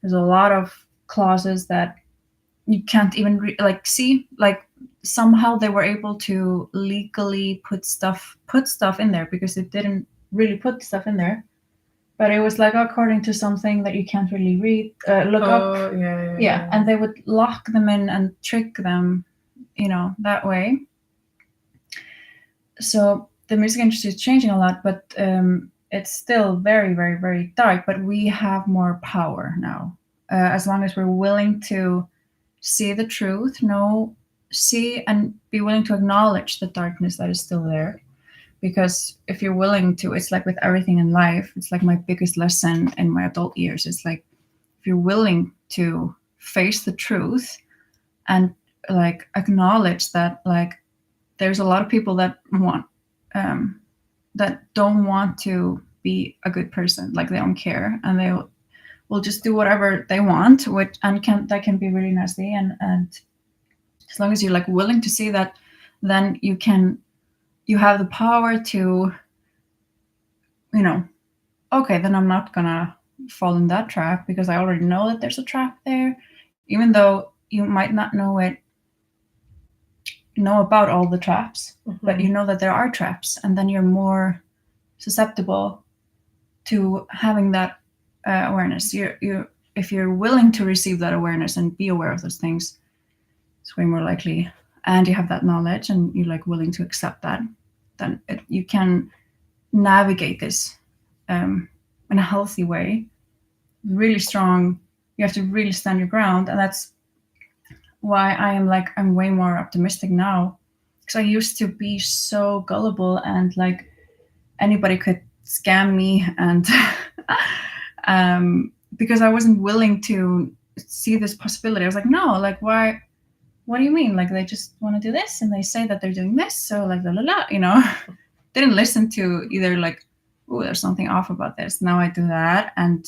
there's a lot of clauses that you can't even see. Like, somehow they were able to legally put stuff in there, because it didn't really put stuff in there, but it was like according to something that you can't really read, look up. Yeah. And they would lock them in and trick them, you know, that way. So the music industry is changing a lot, but it's still very, very, very dark. But we have more power now, as long as we're willing to see the truth, see and be willing to acknowledge the darkness that is still there. Because if you're willing to, it's like with everything in life, it's like my biggest lesson in my adult years. It's like, if you're willing to face the truth and like acknowledge that, like, there's a lot of people that don't want to be a good person, like they don't care, and they will just do whatever they want, that can be really nasty. And as long as you're like willing to see that, then you have the power to, you know, okay, then I'm not gonna fall in that trap, because I already know that there's a trap there, even though you might not know about all the traps, but you know that there are traps, and then you're more susceptible to having that awareness. If you're willing to receive that awareness and be aware of those things, it's way more likely, and you have that knowledge and you're like willing to accept that, then you can navigate this in a healthy way, really strong. You have to really stand your ground, and that's why I'm way more optimistic now, because I used to be so gullible and like anybody could scam me, and because I wasn't willing to see this possibility. I was like, no, like, why? What do you mean? Like, they just want to do this, and they say that they're doing this, so like la la la, you know. Didn't listen to either, like, oh, there's something off about this. Now I do that, and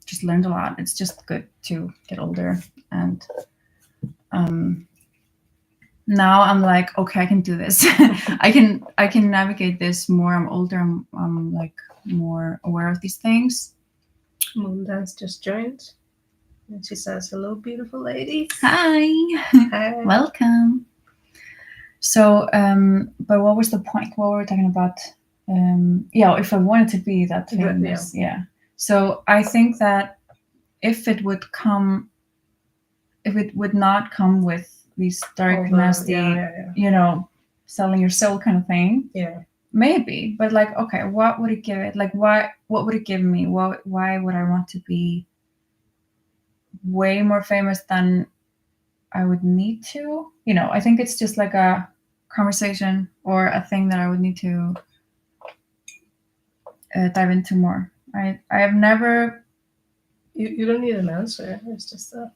just learned a lot. It's just good to get older, and now I'm like, okay, I can do this. I can navigate this more. I'm older. I'm like more aware of these things. Moondance just joined, and she says, "Hello, beautiful lady." Hi. Hi. Welcome. So, but what was the point? What were we talking about? If I wanted to be that famous, yeah. So I think that if it would not come with these dark, nasty, you know, selling your soul kind of thing, maybe, but like, okay, what would it give it? Like, what would it give me? Why would I want to be way more famous than I would need to? I think it's just like a conversation or a thing that I would need to dive into more. I have never. You don't need an answer. It's just a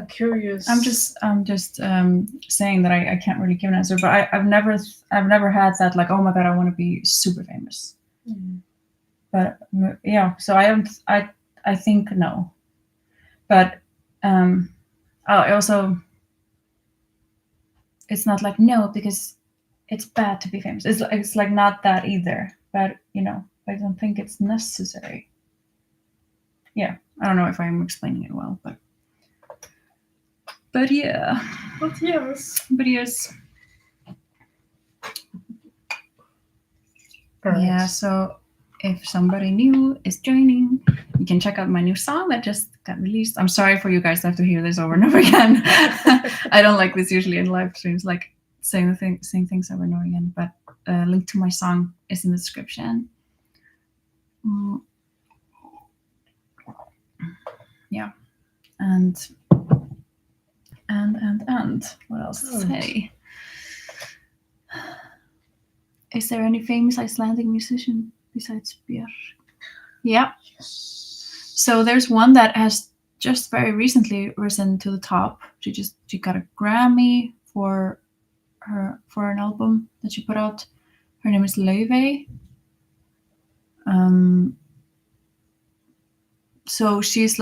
curious. I'm just saying that I can't really give an answer, but I've never had that like, oh my god, I want to be super famous. But yeah, so I think no, but I also, it's not like no because it's bad to be famous. It's like not that either, but I don't think it's necessary. Yeah, I don't know if I'm explaining it well, but yeah. But yes. Right. Yeah, so if somebody new is joining, you can check out my new song that just got released. I'm sorry for you guys to have to hear this over and over again. I don't like this usually in live streams, like saying things over and over again, but link to my song is in the description. Yeah, and what else to say? Is there any famous Icelandic musician besides Björk? Yeah. Yes. So there's one that has just very recently risen to the top. She got a Grammy for an album that she put out. Her name is Laufey. So she's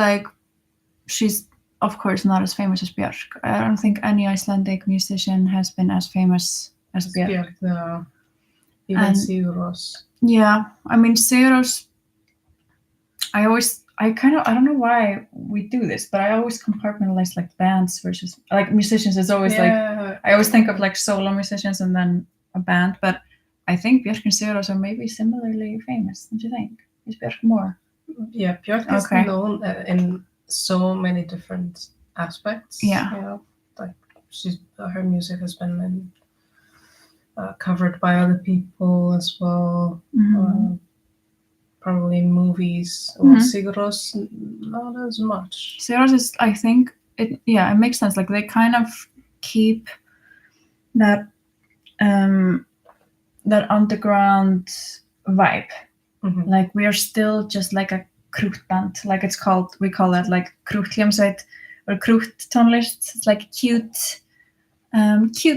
of course not as famous as Björk. I don't think any Icelandic musician has been as famous as Björk. No. Even Sigurós. Yeah, I mean Sigurós. I don't know why we do this, but I always compartmentalize like bands versus like musicians. It's always like I always think of like solo musicians and then a band, but I think Björk and Sigurós are maybe similarly famous. Don't you think? Is Björk more? Yeah, Björk is known in so many different aspects. Yeah. Like her music has been covered by other people as well. Probably in movies. Well, Sigurós, not as much. Sigurós is, I think, it makes sense. Like they kind of keep that underground vibe. Like we are still just like a krútt band. Like we call that like krútthljómsveit or krúttónlist. It's like cute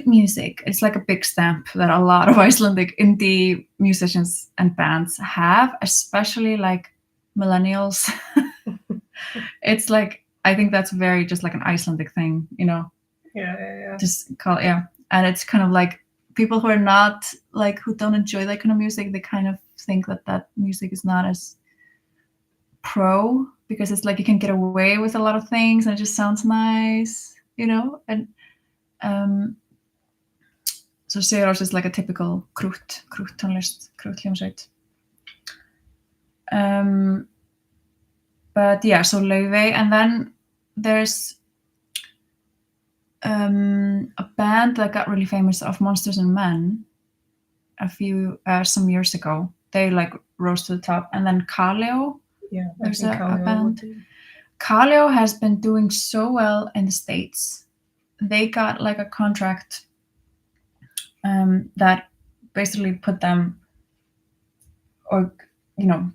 music. It's like a big stamp that a lot of Icelandic indie musicians and bands have, especially like millennials. It's like, I think that's very just like an Icelandic thing, Yeah. Just and it's kind of like people who are not like, who don't enjoy that kind of music, they kind of think that music is not as pro, because it's like you can get away with a lot of things and it just sounds nice, and so Sigurós is like a typical krúttónlist, krúttljómsveit. But yeah, so Laufey, and then there's a band that got really famous of Monsters and Men some years ago. They like rose to the top, and then Kaleo. Yeah, there's a band. Kaleo has been doing so well in the States. They got like a contract that basically put them, or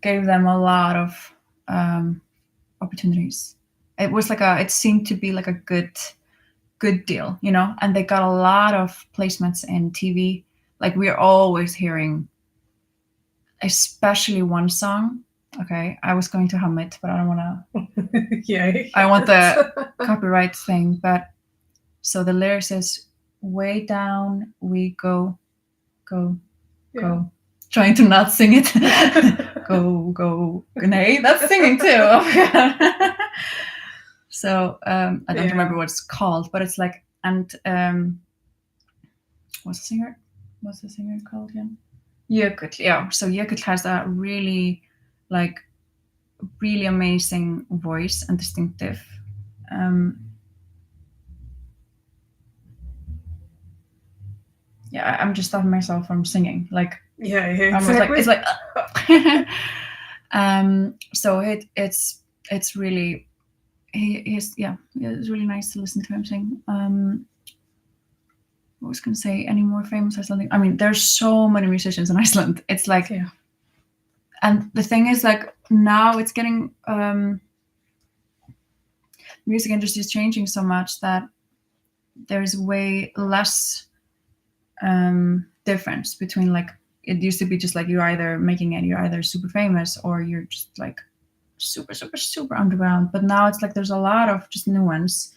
gave them a lot of opportunities. It was like it seemed to be like a good deal, and they got a lot of placements in TV. Like we're always hearing, especially one song. Okay, I was going to hum it, but I don't want to. Yeah. I want the copyright thing, but so the lyrics is, way down we go, trying to not sing it. go. Nay, that's singing too. So I don't remember what it's called, but it's like, and what's the singer called again? Jökull. Yeah. So Jökull has a really amazing voice and distinctive. yeah, I'm just stopping myself from singing. Like, Yeah, exactly. exactly. It's like, so it's really he's it's really nice to listen to him sing. What was going to say? Any more famous Icelandic? I mean, there's so many musicians in Iceland. It's like, Yeah. And the thing is, like, now it's getting music industry is changing so much that there's way less difference between, like, it used to be just like you're either making it, you're either super famous or you're just like super super super underground. But now it's like there's a lot of just nuance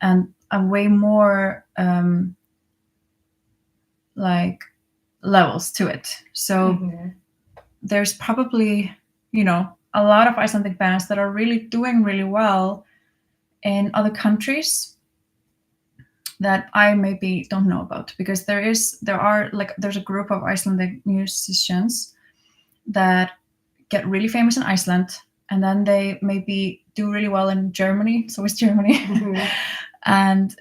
and a way more like levels to it. So there's probably, a lot of Icelandic bands that are really doing really well in other countries that I maybe don't know about, because there's a group of Icelandic musicians that get really famous in Iceland, and then they maybe do really well in Germany, so it's Germany, and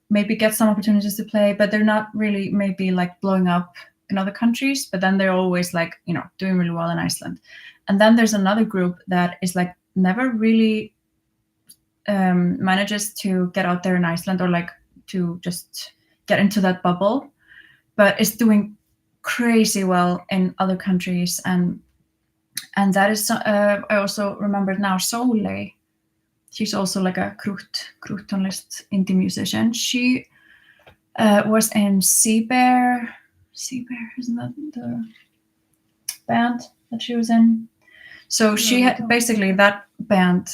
maybe get some opportunities to play, but they're not really maybe like blowing up in other countries, but then they're always like, doing really well in Iceland. And then there's another group that is like never really manages to get out there in Iceland, or like to just get into that bubble, but is doing crazy well in other countries. And that is I also remembered now, Sóley. She's also like a krúttónlist indie musician. She was in Sea Bear, isn't that the band that she was in? So she had basically that band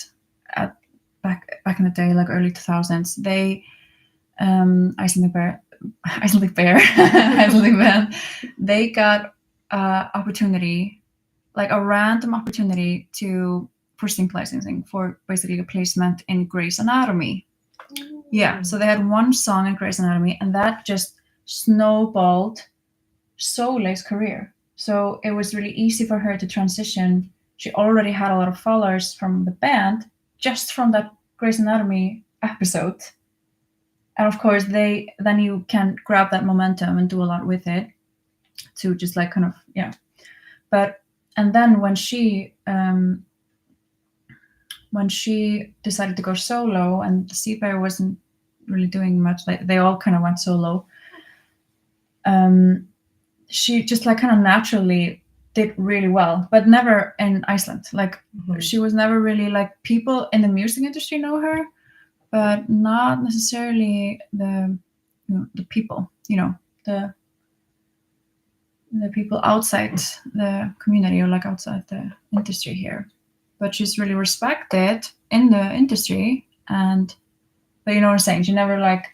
at back in the day, like early 2000s. They Icelandic band. They got opportunity, like a random opportunity for sync licensing for basically a placement in Grey's Anatomy. Yeah, so they had one song in Grey's Anatomy, and that just snowballed Sóley's career. So it was really easy for her to transition. She already had a lot of followers from the band just from that Grey's Anatomy episode. And of course, then you can grab that momentum and do a lot with it to just like kind of, yeah. And then when she decided to go solo, and the Sea Bear wasn't really doing much, like they all kind of went solo, she just like kind of naturally did really well, but never in Iceland. Like she was never really, like, people in the music industry know her, but not necessarily the people, the people outside the community, or like outside the industry here. But she's really respected in the industry, but you know what I'm saying, she never like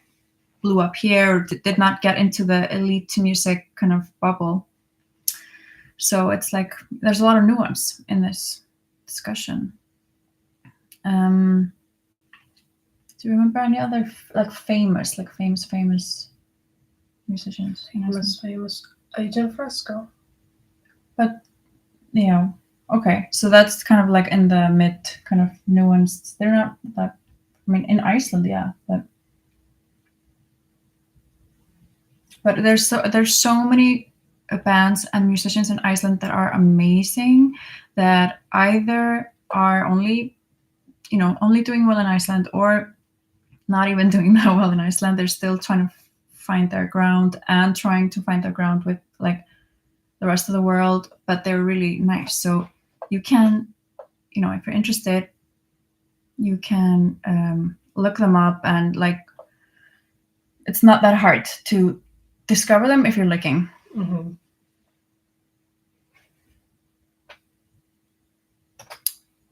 blew up here, or did not get into the elite music kind of bubble. So it's like there's a lot of nuance in this discussion. Do you remember any other famous musicians? Famous Agent Fresco. But yeah, okay. So that's kind of like in the mid kind of nuanced. They're not that. I mean, in Iceland, yeah, but there's so many bands and musicians in Iceland that are amazing, that either are only doing well in Iceland, or not even doing that well in Iceland. They're still trying to find their ground, and trying to find their ground with like the rest of the world, but they're really nice. So you can, if you're interested, you can look them up, and like it's not that hard to discover them if you're looking.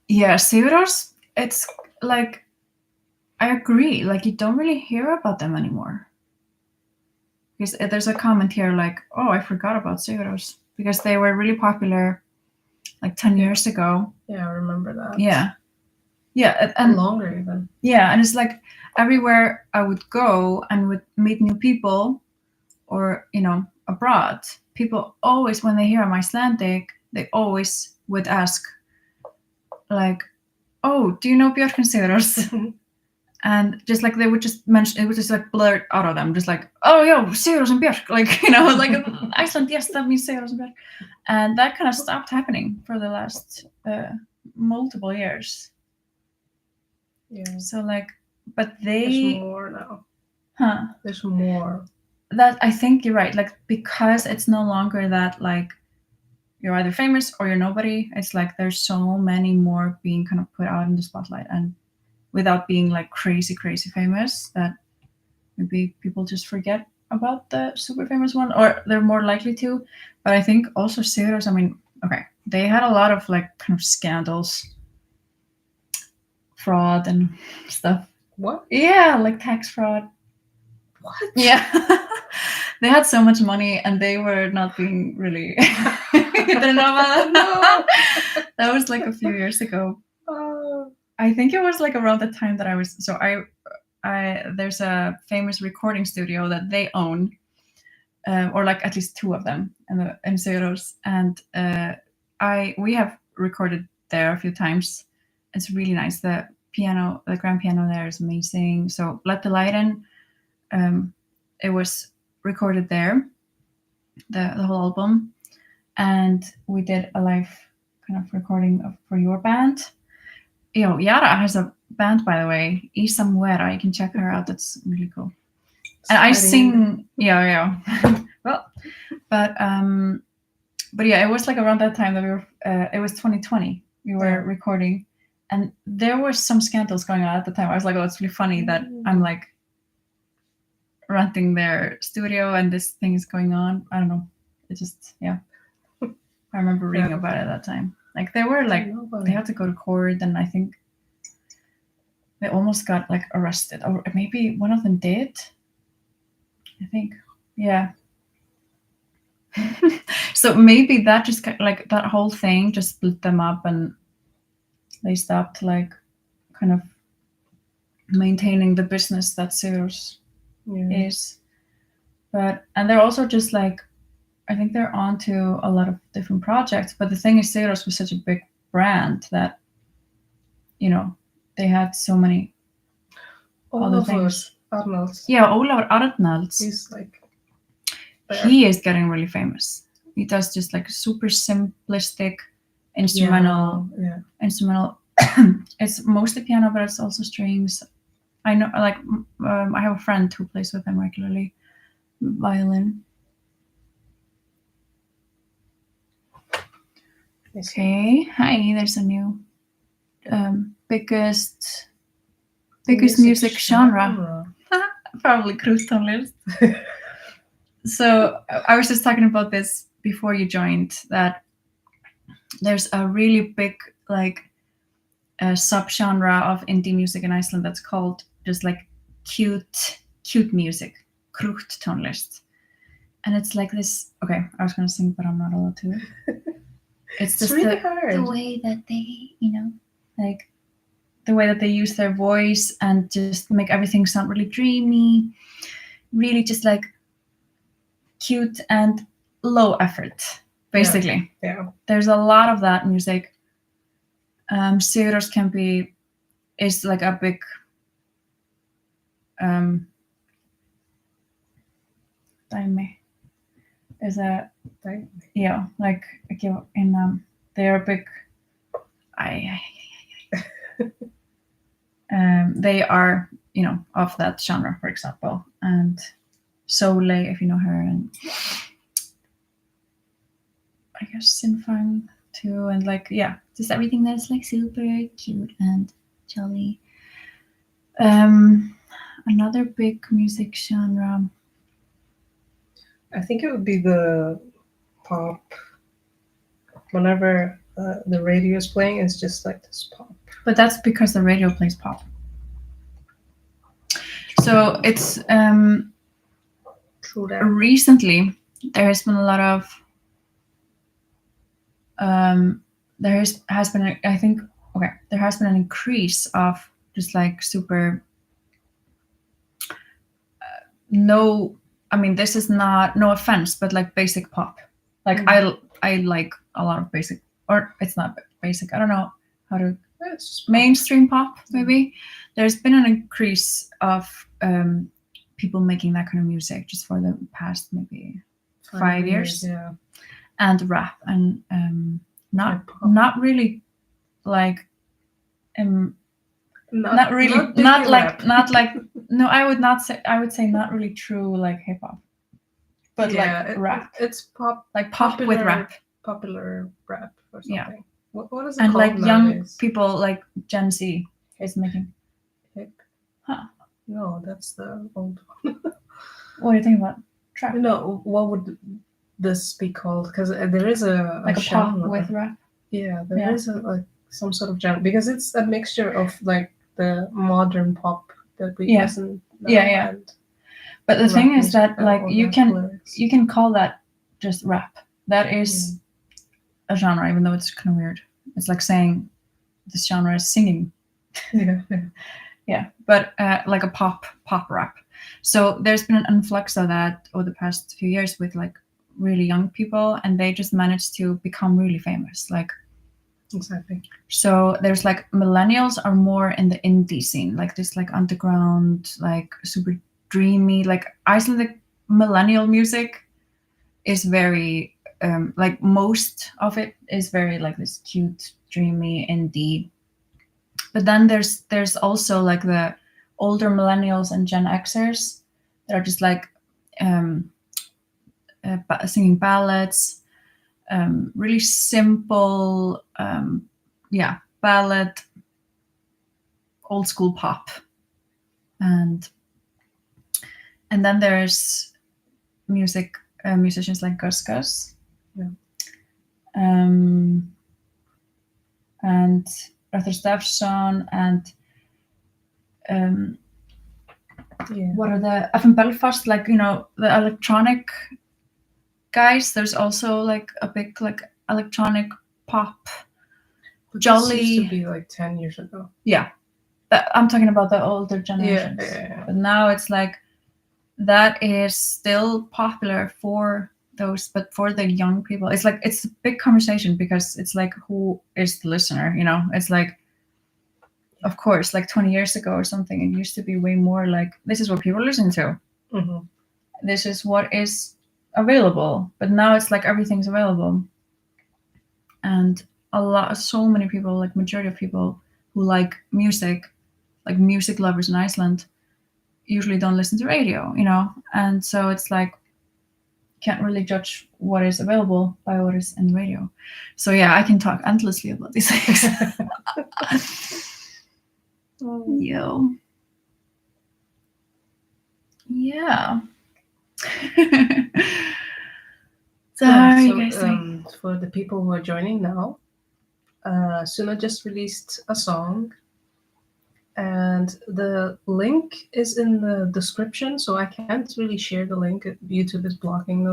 Yeah, Sigurós, it's like, I agree, like you don't really hear about them anymore. Because there's a comment here like, oh, I forgot about Sigurós, because they were really popular like 10 years ago. Yeah, I remember that. Yeah, and longer even. Yeah, and it's like everywhere I would go and would meet new people, or abroad, people always, when they hear I'm Icelandic, they always would ask like, oh, do you know Björk and Sigurós? And just like they would just mention, it was just like blurred out of them, just like, oh yo, Sigurðs and Björk, like, you know, like in Iceland, yes, that means Sigurðs and Björk. And that kind of stopped happening for the last multiple years. Yeah. So like, but There's more now. There's more. That I think you're right. Like, because it's no longer that like you're either famous or you're nobody. It's like there's so many more being kind of put out in the spotlight, and without being like crazy famous, that maybe people just forget about the super famous one, or they're more likely to. But I think also Sigurðs, I mean, okay, they had a lot of like kind of scandals, fraud and stuff. What? Yeah, like tax fraud. What? Yeah. They had so much money and they were not being really. You didn't know about that? No. That was like a few years ago. I think it was like around the time that I was. So I there's a famous recording studio that they own, or like at least two of them, in Sigurðs, and we have recorded there a few times. It's really nice. The piano, the grand piano there is amazing. So Let the Light In, it was recorded there, the whole album, and we did a live kind of recording for your band. Yara has a band, by the way, Isamuera. You can check her out. That's really cool. And I sing, yeah. Well, but yeah, it was like around that time that we were. It was 2020. We were recording, and there were some scandals going on at the time. I was like, oh, it's really funny that I'm like renting their studio and this thing is going on. I don't know. It just, yeah. I remember reading about it at that time. Like they were like, they had to go to court, and I think they almost got like arrested, or maybe one of them did. I think, yeah. So maybe that just got, like that whole thing just split them up, and they stopped like kind of maintaining the business that Sigurðs is. And they're also just like, I think they're on to a lot of different projects. But the thing is, Sigurðs was such a big brand that, you know, they had so many other things. Arnalds. Yeah, Ólafur Arnalds. He's like, he is getting really famous. He does just like super simplistic instrumental. Yeah. Instrumental. It's mostly piano, but it's also strings. I know, like, I have a friend who plays with him regularly, violin. Okay, hi. There's a new biggest music genre. Probably krúttónlist. So I was just talking about this before you joined, that there's a really big like subgenre of indie music in Iceland that's called just like cute music, krúttónlist. And it's like this. Okay, I was gonna sing, but I'm not allowed to. It's just really the way that they, you know, like the way that they use their voice and just make everything sound really dreamy, really just like cute and low effort, basically. Yeah. There's a lot of that music. Sigurðs is like a big dæmi. Is a dæmi. Yeah, like in they're a big they are, you know, of that genre, for example, and Sóley, if you know her, and I guess Sinfang too, and like, yeah, just everything that's like super cute and jolly. Another big music genre, I think it would be the pop. Whenever the radio is playing, it's just like this pop. But that's because the radio plays pop. So it's True that. Recently there has been a lot of there has been an increase of just like super this is not, no offense, but like basic pop. Like I like a lot of basic, or it's not basic, I don't know how to mainstream pop, maybe. There's been an increase of people making that kind of music just for the past maybe 5 years. Yeah. And rap and not really like not like no, I would say not really true like hip hop, but like rap. It's pop, like pop with rap, popular rap or something. Yeah. What is it and called like nowadays? Young people like Gen Z is making hip. Huh? No, that's the old one. What do you think about trap? No, what would this be called? Because there is a like a genre. pop with rap. Yeah, there is like some sort of genre because it's a mixture of like the modern pop that we listen now. Yeah. But the thing is that like you can call that just rap. That is a genre, even though it's kind of weird. It's like saying this genre is singing. Yeah. But like a pop rap. So there's been an influx of that over the past few years with like really young people, and they just managed to become really famous. Like exactly. So there's like millennials are more in the indie scene, like this like underground, like super dreamy, like Icelandic millennial music is very like most of it is very like this cute, dreamy indie. But then there's also like the older millennials and Gen Xers that are just like singing ballads, really simple, ballad, old school pop, and then there's musicians like Gus Gus, and Arthur Steffson, and what are the from Belfast, like the electronic guys. There's also like a big like electronic pop. But Jolly this used to be like 10 years ago. Yeah, I'm talking about the older generations. Yeah. But now it's like that is still popular for those, but for the young people, it's like it's a big conversation because it's like who is the listener? It's like, of course, like 20 years ago or something, it used to be way more like this is what people listen to. Mm-hmm. This is what is available. But now it's like everything's available, and so many people, like majority of people who like music lovers in Iceland, usually don't listen to radio, and so it's like can't really judge what is available by what is in the radio. So yeah, I can talk endlessly about these things. Yo. Yeah. So how are you guys doing? For the people who are joining now, Sunna just released a song, and the link is in the description, so I can't really share the link. YouTube is blocking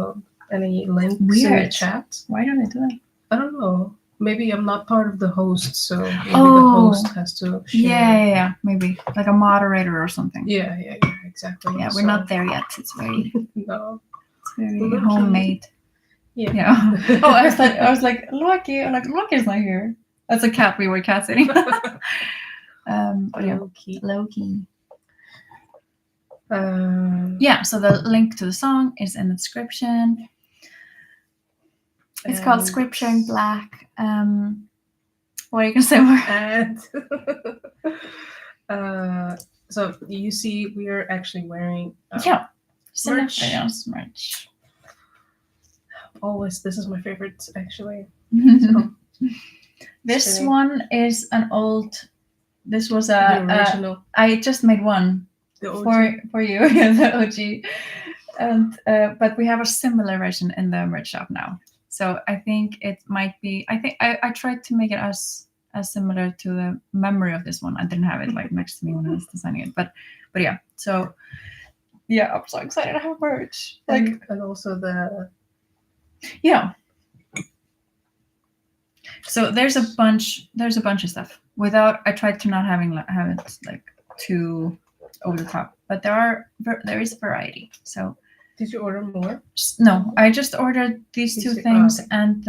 any links in the chat. Why don't they do that? I don't know. Maybe I'm not part of the host, so maybe the host has to share. Yeah, maybe like a moderator or something. Yeah, exactly. Yeah, we're not there yet. It's very no, it's very homemade. Yeah. Oh, I was like Loki. I'm like Loki's not here. That's a cat. We were cat sitting. Loki. So the link to the song is in the description. It's called Scripture in Black. What are you gonna say more? And so you see, we are actually wearing merch. Always, this is my favorite actually. This one is an old. This was the original. I just made one for you, the OG, and but we have a similar version in the merch shop now. So I think it might be. I think I tried to make it as similar to the memory of this one. I didn't have it like next to me when I was designing it, but yeah. So yeah, I'm so excited to have merch. And also the So there's a bunch of stuff. I tried to not have it like too over the top, but there is variety. So did you order more? No, I just ordered these two things and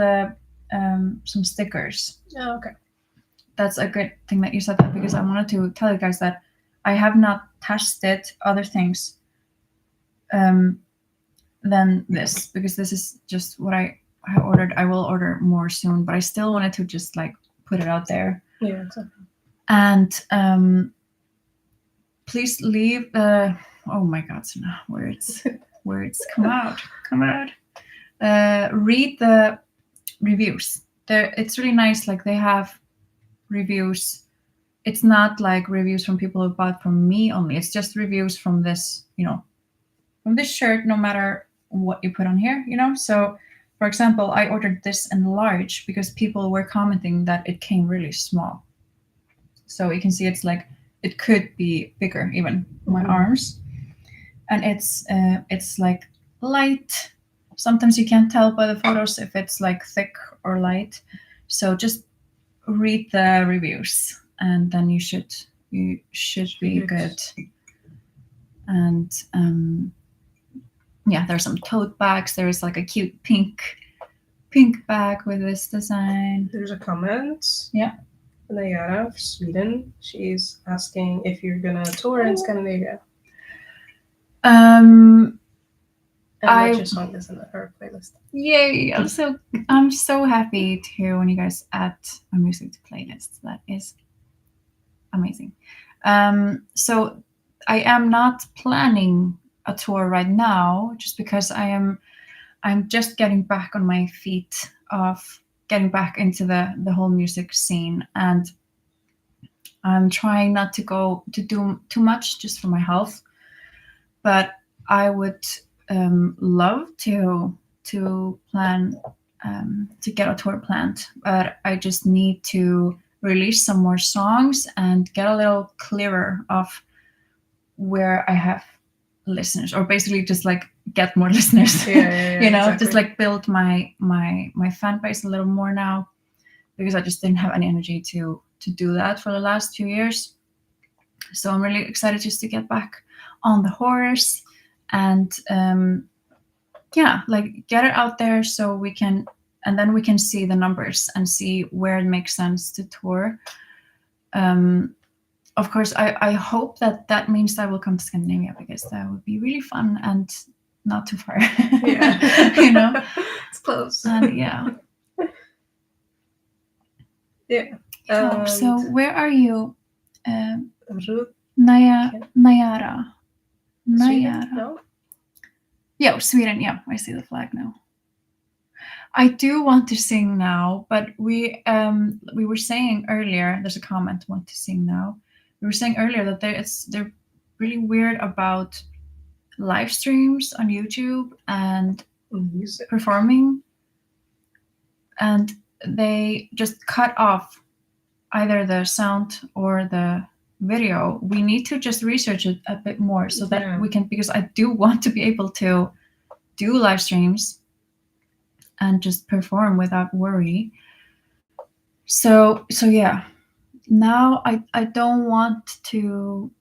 some stickers. Oh, okay. that's a good thing that you said that, because I wanted to tell you guys that I have not tested other things than this, because this is just what I ordered. I will order more soon, but I still wanted to just like put it out there. Yeah, exactly. And please leave the oh my god, Sunna, words come out. Read the reviews. It's really nice. Like they have reviews. It's not like reviews from people who bought from me only. It's just reviews from this, from this shirt, no matter what you put on here, So, for example, I ordered this in large because people were commenting that it came really small. So you can see it's like, it could be bigger, even my arms. And it's like light. Sometimes you can't tell by the photos if it's like thick or light. So just read the reviews, and then you should be good. And yeah, there's some tote bags. There is like a cute pink bag with this design. There's a comment. Yeah. Nayara of Sweden. She's asking if you're gonna tour in Scandinavia. And what your song is in her playlist. Yay! I'm so happy to hear when you guys add a music to playlists. That is amazing. So I am not planning a tour right now, just because I'm just getting back on my feet of getting back into the whole music scene, and I'm trying not to do too much just for my health. But I would love to plan to get a tour planned, but I just need to release some more songs and get a little clearer of where I have listeners, or basically just like get more listeners. Yeah, exactly. Just like build my fan base a little more now, because I just didn't have any energy to do that for the last few years. So I'm really excited just to get back on the horse and like get it out there, so we can, and then we can see the numbers and see where it makes sense to tour. Of course, I hope that means that I will come to Scandinavia, because that would be really fun and not too far. Yeah. It's close. And yeah. Yeah. So where are you? Nayara. Nayara. No? Yeah, Sweden. Yeah, I see the flag now. I do want to sing now, but we were saying earlier. There's a comment. Want to sing now? We were saying earlier that they're really weird about live streams on YouTube and music performing, and they just cut off either the sound or the video. We need to just research it a bit more, so that we can, because I do want to be able to do live streams and just perform without worry. So yeah, now I don't want to.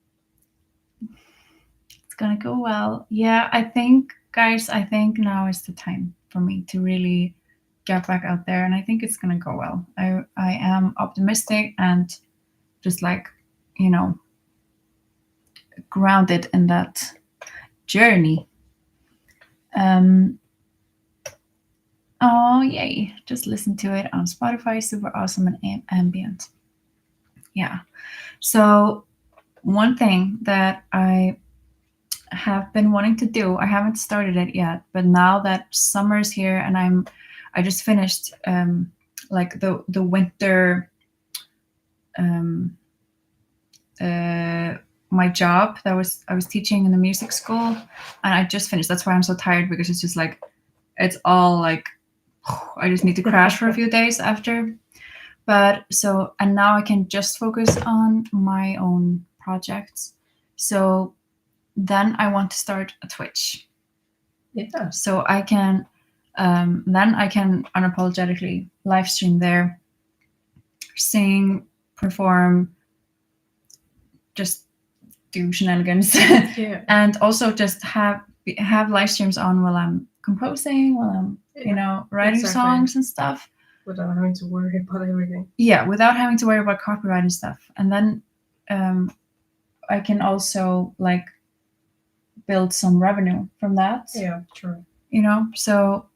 It's gonna go well. Yeah, I think, guys, now is the time for me to really get back out there, and I think it's gonna go well. I am optimistic and just like, grounded in that journey. Oh yay, just listen to it on Spotify. Super awesome and ambient. Yeah. So one thing that I have been wanting to do, I haven't started it yet, but now that summer's here and I just finished like the winter my job that I was teaching in the music school, and I just finished. That's why I'm so tired, because it's just like, it's all like, I just need to crash for a few days after. But and now I can just focus on my own projects. So then I want to start a Twitch. Yeah. So I can then I can unapologetically live stream there, sing, perform, just do shenanigans. Yeah. And also just have live streams on while I'm composing, while I'm writing songs and stuff. Without having to worry about everything. Yeah, without having to worry about copyright and stuff. And then I can also like build some revenue from that. Yeah, true. You know, so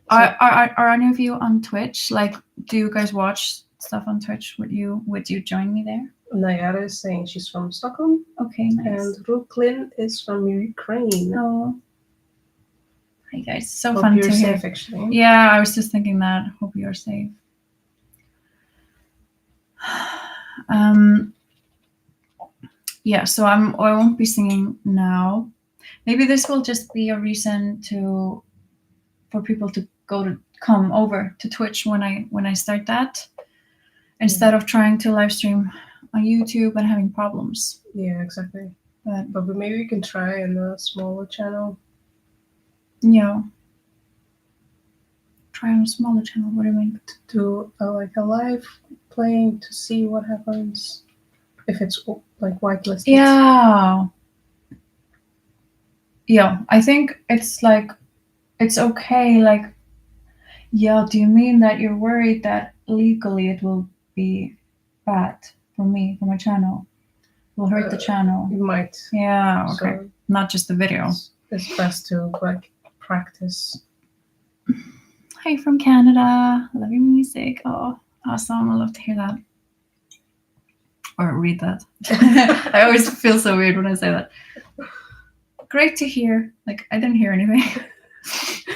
are any of you on Twitch? Like, do you guys watch stuff on Twitch? Would you join me there? Nayara is saying she's from Stockholm. Okay, nice. And Ruklin is from Ukraine. Oh. Hi guys, so Hope fun you're to safe, hear. actually. Yeah, I was just thinking that. Hope you're safe. Yeah, so I won't be singing now. Maybe this will just be a reason for people to come over to Twitch when I start that, instead of trying to live stream on YouTube and having problems. Yeah, exactly. But maybe we can try on a smaller channel. Yeah. Try on a smaller channel. What do you mean? To do like a live playing to see what happens if it's like whitelisted. Yeah. Yeah, I think it's like it's okay. Like, yeah. Do you mean that you're worried that legally it will be bad for me, for my channel? Will hurt the channel. It might. Yeah. Okay. So not just the video. It's best to like practice. Hi from Canada. Love your music. Oh, awesome. I love to hear that. Or read that. I always feel so weird when I say that. Great to hear. Like, I didn't hear anything.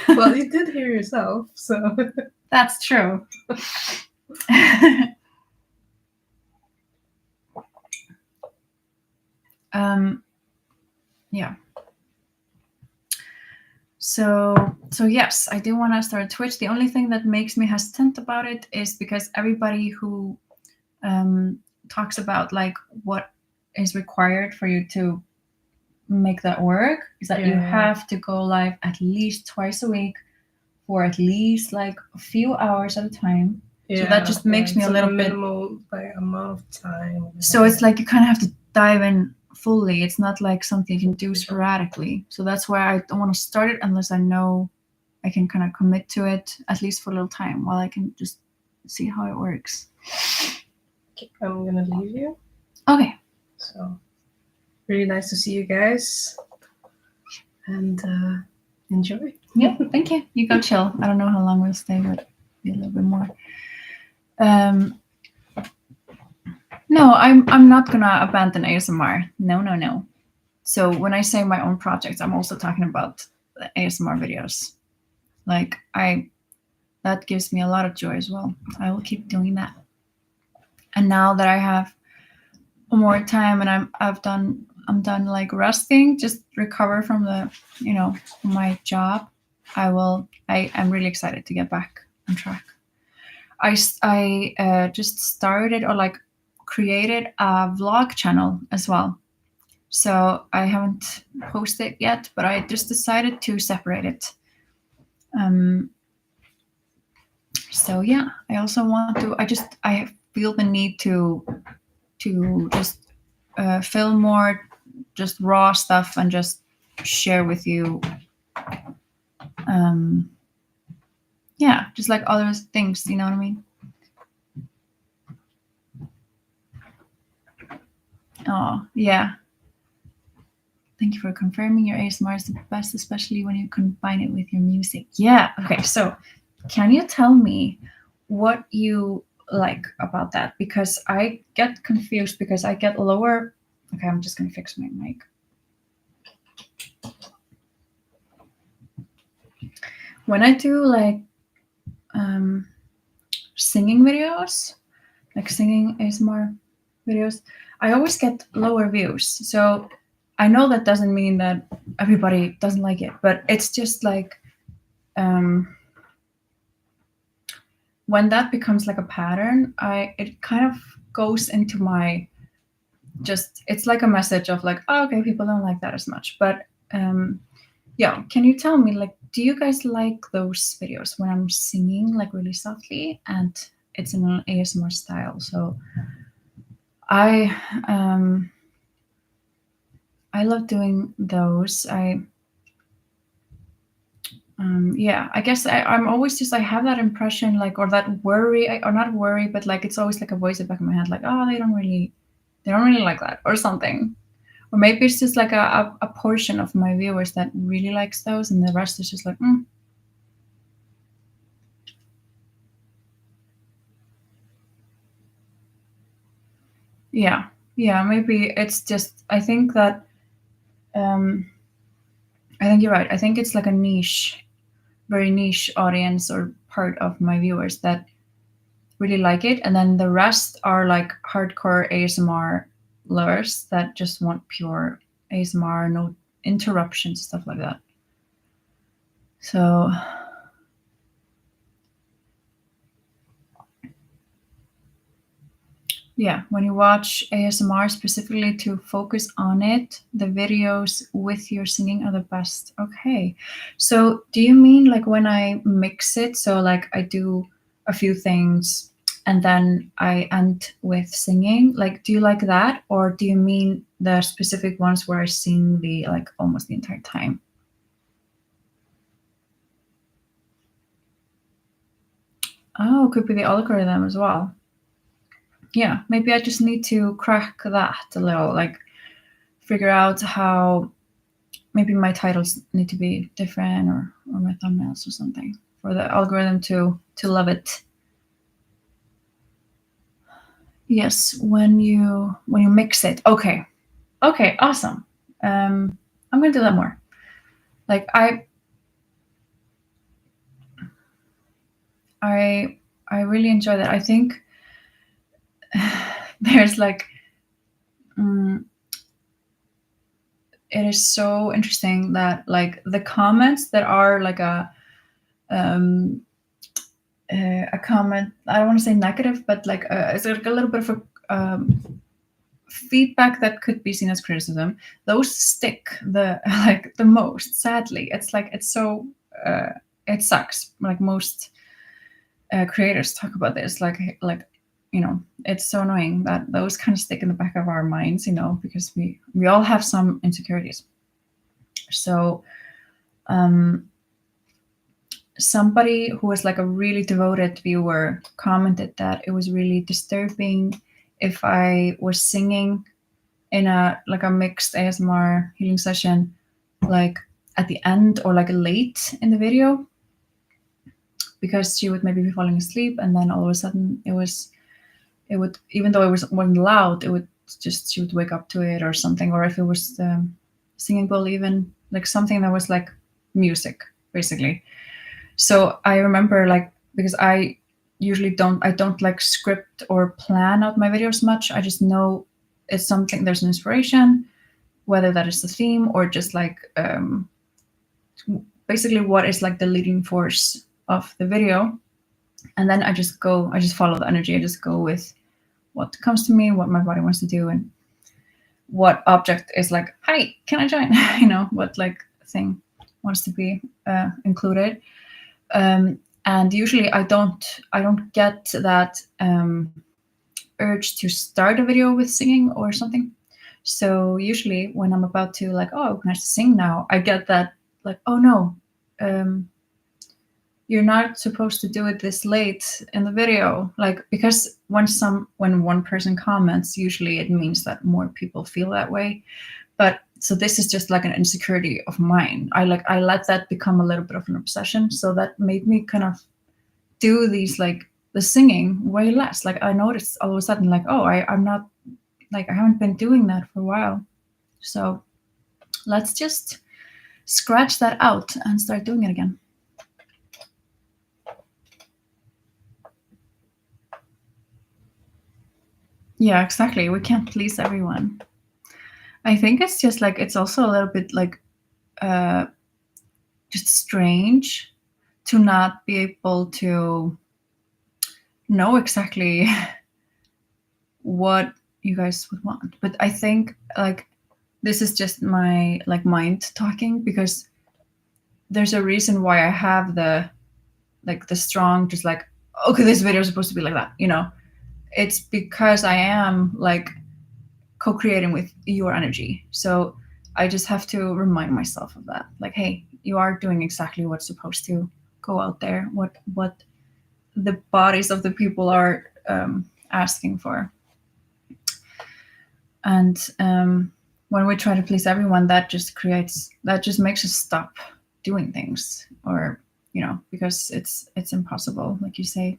Well, you did hear yourself, so. That's true. Yeah. So yes, I do want to start Twitch. The only thing that makes me hesitant about it is because everybody who talks about like what is required for you to make that work is that you have to go live at least twice a week for at least like a few hours at a time. So that just makes me a little minimal like amount of time. So it's like you kind of have to dive in fully. It's not like something you can do sporadically. So that's why I don't want to start it unless I know I can kind of commit to it at least for a little time while I can just see how it works. I'm gonna leave you. Okay. So really nice to see you guys. And enjoy. Yeah, thank you. You go chill. I don't know how long we'll stay, but maybe a little bit more. No, I'm not gonna abandon ASMR. No. So when I say my own projects, I'm also talking about the ASMR videos. Like that gives me a lot of joy as well. I will keep doing that. And now that I have more time and I'm done like resting, just recover from the my job, I'm really excited to get back on track. I just started or like created a vlog channel as well. So I haven't posted yet, but I just decided to separate it. So yeah, I also want to. I feel the need to just film more, just raw stuff, and just share with you. Yeah, just like other things. You know what I mean? Oh yeah. Thank you for confirming your ASMR is the best, especially when you combine it with your music. Yeah. Okay. So, can you tell me what you like about that? Because I get confused because I get lower. Okay, I'm just gonna fix my mic. When I do like singing videos, like singing ASMR videos, I always get lower views. So I know that doesn't mean that everybody doesn't like it, but it's just like when that becomes like a pattern, it kind of goes into my it's like a message of like, oh, okay, people don't like that as much. But yeah, can you tell me, like, do you guys like those videos when I'm singing like really softly and it's in an ASMR style? So I love doing those. yeah, I guess I'm always just, I have that impression, like, or that worry, or not worry, but like it's always like a voice in the back of my head, like, oh, they don't really like that or something. Or maybe it's just like a portion of my viewers that really likes those, and the rest is just like, yeah, maybe it's just, I think that, I think you're right. I think it's like a niche, very niche audience or part of my viewers that really like it, and then the rest are like hardcore ASMR lovers that just want pure ASMR, no interruptions, stuff like that. So yeah, when you watch ASMR specifically to focus on it, the videos with your singing are the best. Okay. So do you mean like when I mix it? So like I do a few things and then I end with singing? Like, do you like that? Or do you mean the specific ones where I sing the like almost the entire time? Oh, could be the algorithm as well. Yeah, maybe I just need to crack that a little, like figure out how maybe my titles need to be different, or my thumbnails or something for the algorithm to love it. Yes, when you mix it. Okay. Okay, awesome. I'm gonna do that more. Like I really enjoy that. I think there's like it is so interesting that like the comments that are like a comment, I don't want to say negative, but like it's like a little bit of a feedback that could be seen as criticism. Those stick the like the most. Sadly, it's like it's so it sucks. Like most creators talk about this, like it's so annoying that those kind of stick in the back of our minds, because we all have some insecurities. So somebody who was like a really devoted viewer commented that it was really disturbing if I was singing in a mixed ASMR healing session, like at the end or like late in the video, because she would maybe be falling asleep and then all of a sudden it would, even though wasn't loud, it would just, she would wake up to it or something. Or if it was the singing bowl, even like something that was like music basically. So I remember, like, because I usually don't like script or plan out my videos much. I just know it's something, there's an inspiration, whether that is the theme or just like basically what is like the leading force of the video. And then I just follow the energy. I just go with what comes to me, what my body wants to do, and what object is like, hi, can I join? What like thing wants to be included. And usually I don't get that urge to start a video with singing or something. So usually when I'm about to like, oh, can I sing now? I get that like, oh no, you're not supposed to do it this late in the video. Like, because when one person comments, usually it means that more people feel that way. But so this is just like an insecurity of mine. I let that become a little bit of an obsession. So that made me kind of do these like the singing way less. Like I noticed all of a sudden, like, oh, I'm not, like, I haven't been doing that for a while. So let's just scratch that out and start doing it again. Yeah, exactly. We can't please everyone. I think it's just like, it's also a little bit like just strange to not be able to know exactly what you guys would want. But I think like this is just my like mind talking, because there's a reason why I have the strong, just like, okay, this video is supposed to be like that, it's because I am like co-creating with your energy. So I just have to remind myself of that. Like, hey, you are doing exactly what's supposed to go out there, what the bodies of the people are asking for. And when we try to please everyone, that just makes us stop doing things, or because it's impossible, like you say.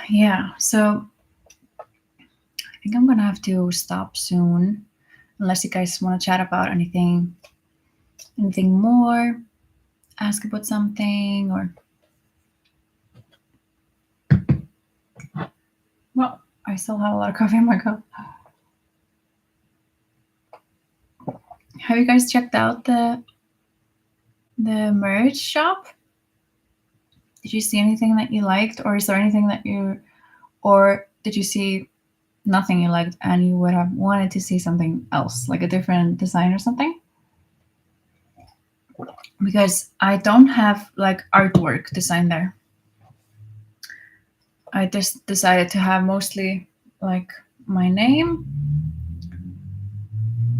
Yeah, so I think I'm gonna have to stop soon, unless you guys want to chat about anything more, ask about something, or well, I still have a lot of coffee in my cup. Have you guys checked out the merch shop? Did you see anything that you liked, or is there anything that or did you see nothing you liked and you would have wanted to see something else, like a different design or something? Because I don't have like artwork design there. I just decided to have mostly like my name.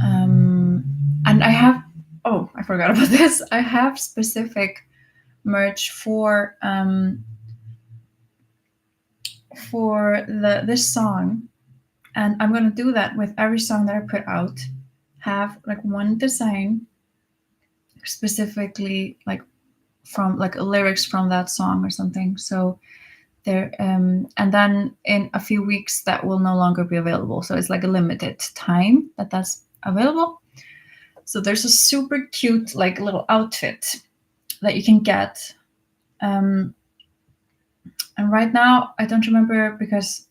And I have, I forgot about this. I have specific merch for this song, and I'm gonna do that with every song that I put out. Have like one design specifically like from like lyrics from that song or something. So there, and then in a few weeks that will no longer be available. So it's like a limited time that's available. So there's a super cute like little outfit that you can get. And right now I don't remember, because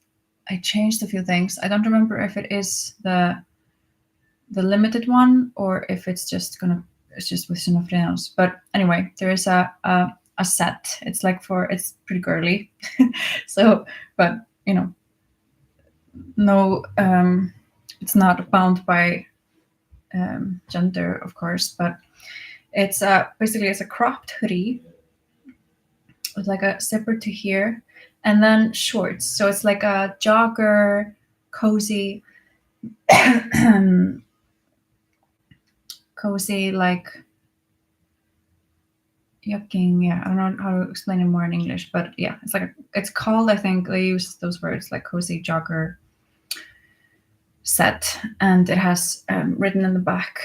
I changed a few things. I don't remember if it is the limited one or if it's just with Sunna Friðjónsdóttir. But anyway, there is a set. It's like it's pretty girly. So, but no, it's not bound by gender, of course, but it's basically it's a cropped hoodie with like a zipper to here, and then shorts. So it's like a jogger, cozy, like yucking. Yeah, I don't know how to explain it more in English, but yeah, it's called, I think they use those words, like cozy jogger set, and it has written in the back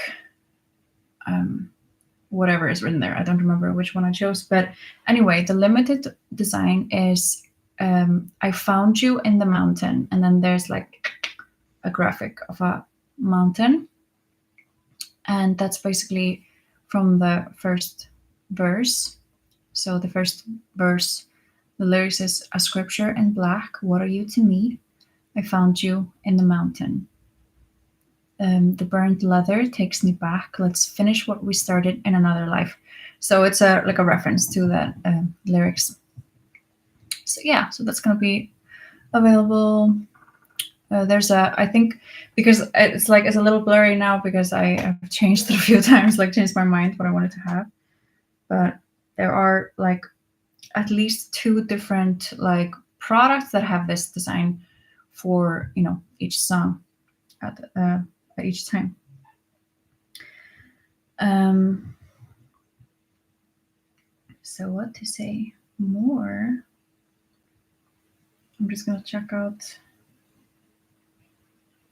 whatever is written there. I don't remember which one I chose, but anyway, the limited design is I found you in the mountain, and then there's like a graphic of a mountain, and that's basically from the first verse. So the first verse, the lyrics is a scripture in black: what are you to me? I found you in the mountain. The burnt leather takes me back. Let's finish what we started in another life. So it's like a reference to that lyrics. So yeah, so that's gonna be available. There's I think, because it's a little blurry now because I have changed it a few times, like changed my mind what I wanted to have. But there are like at least 2 different like products that have this design for each song at each time. So what to say more? I'm just gonna check out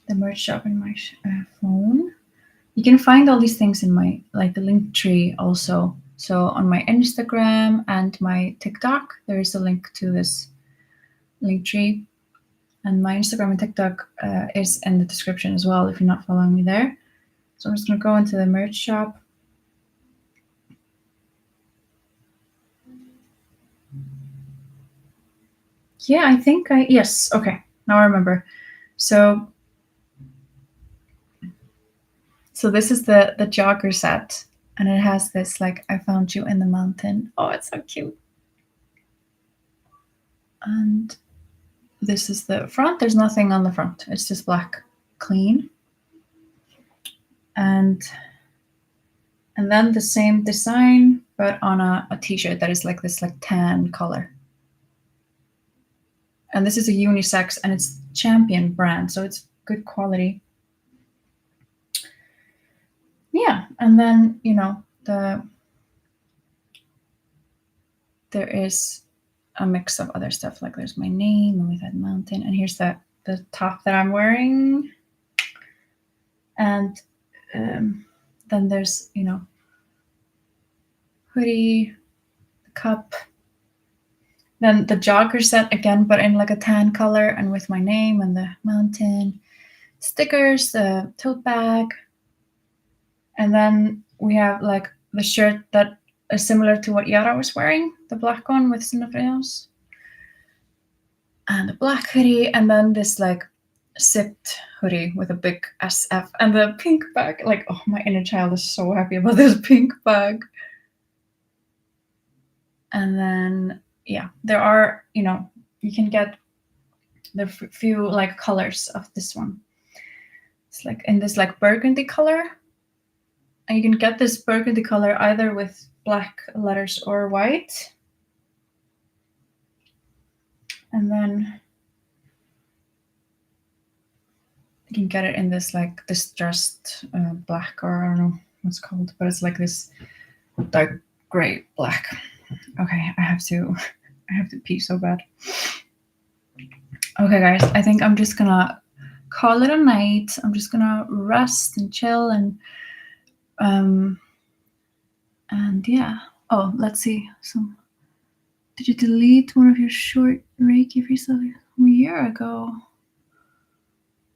the merch shop in my phone. You can find all these things in my the link tree also. So on my Instagram and my TikTok, there is a link to this link tree, and my Instagram and TikTok is in the description as well if you're not following me there. So I'm just gonna go into the merch shop. Yeah, I think yes. Okay, now I remember. So this is the jogger set, and it has this like I found you in the mountain. Oh, it's so cute. And this is the front. There's nothing on the front. It's just black, clean. And then the same design, but on a t-shirt that is like this like tan color. And this is a unisex, and it's Champion brand, so it's good quality. Yeah, and then there is a mix of other stuff, like there's my name and with that mountain, and here's the top that I'm wearing, and then there's hoodie, the cup, then the jogger set again, but in like a tan color and with my name and the mountain, stickers, the tote bag, and then we have like the shirt that is similar to what Yara was wearing, the black one with Sunna Friðjóns, and a black hoodie, and then this like zipped hoodie with a big SF and the pink bag. Like, oh, my inner child is so happy about this pink bag. And then there are you can get the few like colors of this one. It's like in this like burgundy color, and you can get this burgundy color either with black letters or white. And then you can get it in this like distressed black, or I don't know what's it called, but it's like this dark gray black. Okay, I have to pee so bad. Okay, guys, I think I'm just gonna call it a night. I'm just gonna rest and chill and yeah. Oh, let's see. Did you delete one of your short Reiki freestyles from a year ago?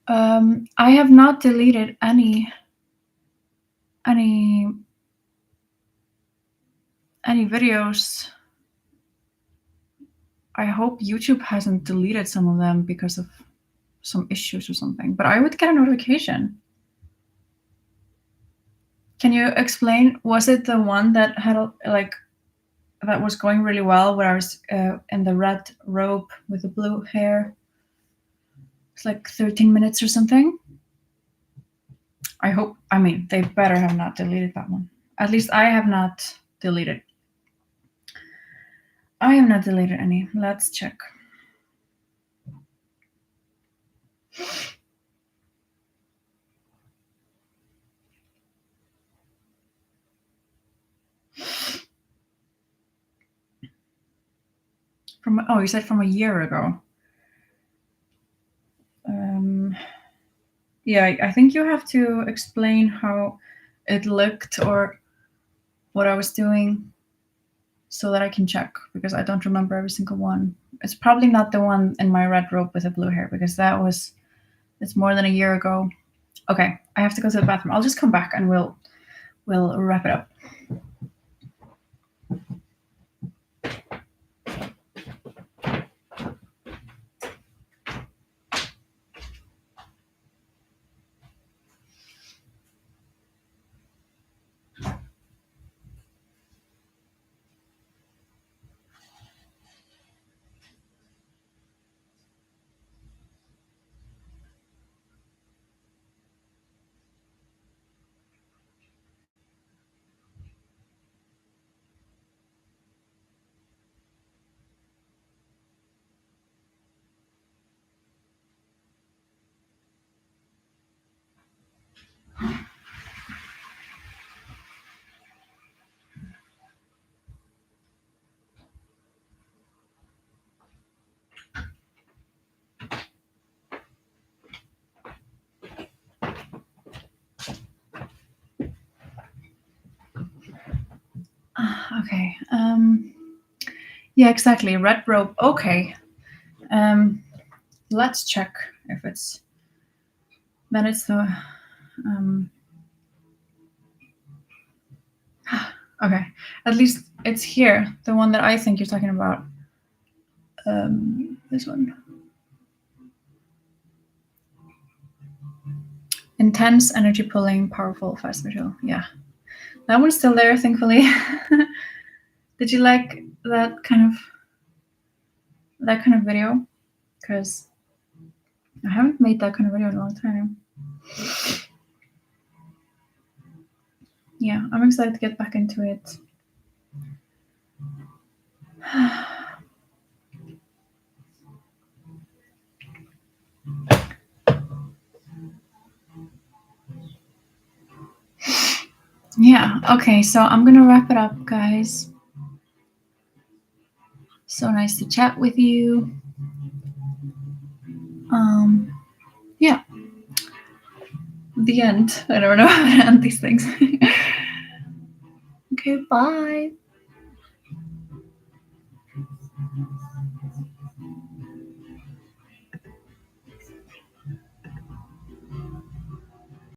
I have not deleted any videos. I hope YouTube hasn't deleted some of them because of some issues or something, but I would get a notification. Can you explain? Was it the one that had that was going really well, where I was in the red robe with the blue hair? It's like 13 minutes or something. I mean, they better have not deleted that one. At least I have not deleted. I have not deleted any. Let's check. You said from a year ago. Yeah, I think you have to explain how it looked or what I was doing so that I can check, because I don't remember every single one. It's probably not the one in my red robe with the blue hair, because it's more than a year ago. Okay, I have to go to the bathroom. I'll just come back and we'll wrap it up. Okay. Yeah, exactly. Red robe. Okay. Let's check if it's. Then it's the. Okay. At least it's here. The one that I think you're talking about. This one. Intense, energy pulling, powerful, fast visual. Yeah. That one's still there, thankfully. Did you like that kind of video? Because I haven't made that kind of video in a long time. Yeah, I'm excited to get back into it. Yeah. Okay. So I'm gonna wrap it up, guys. So nice to chat with you. Yeah. The end. I don't know how to end these things. Okay. Bye.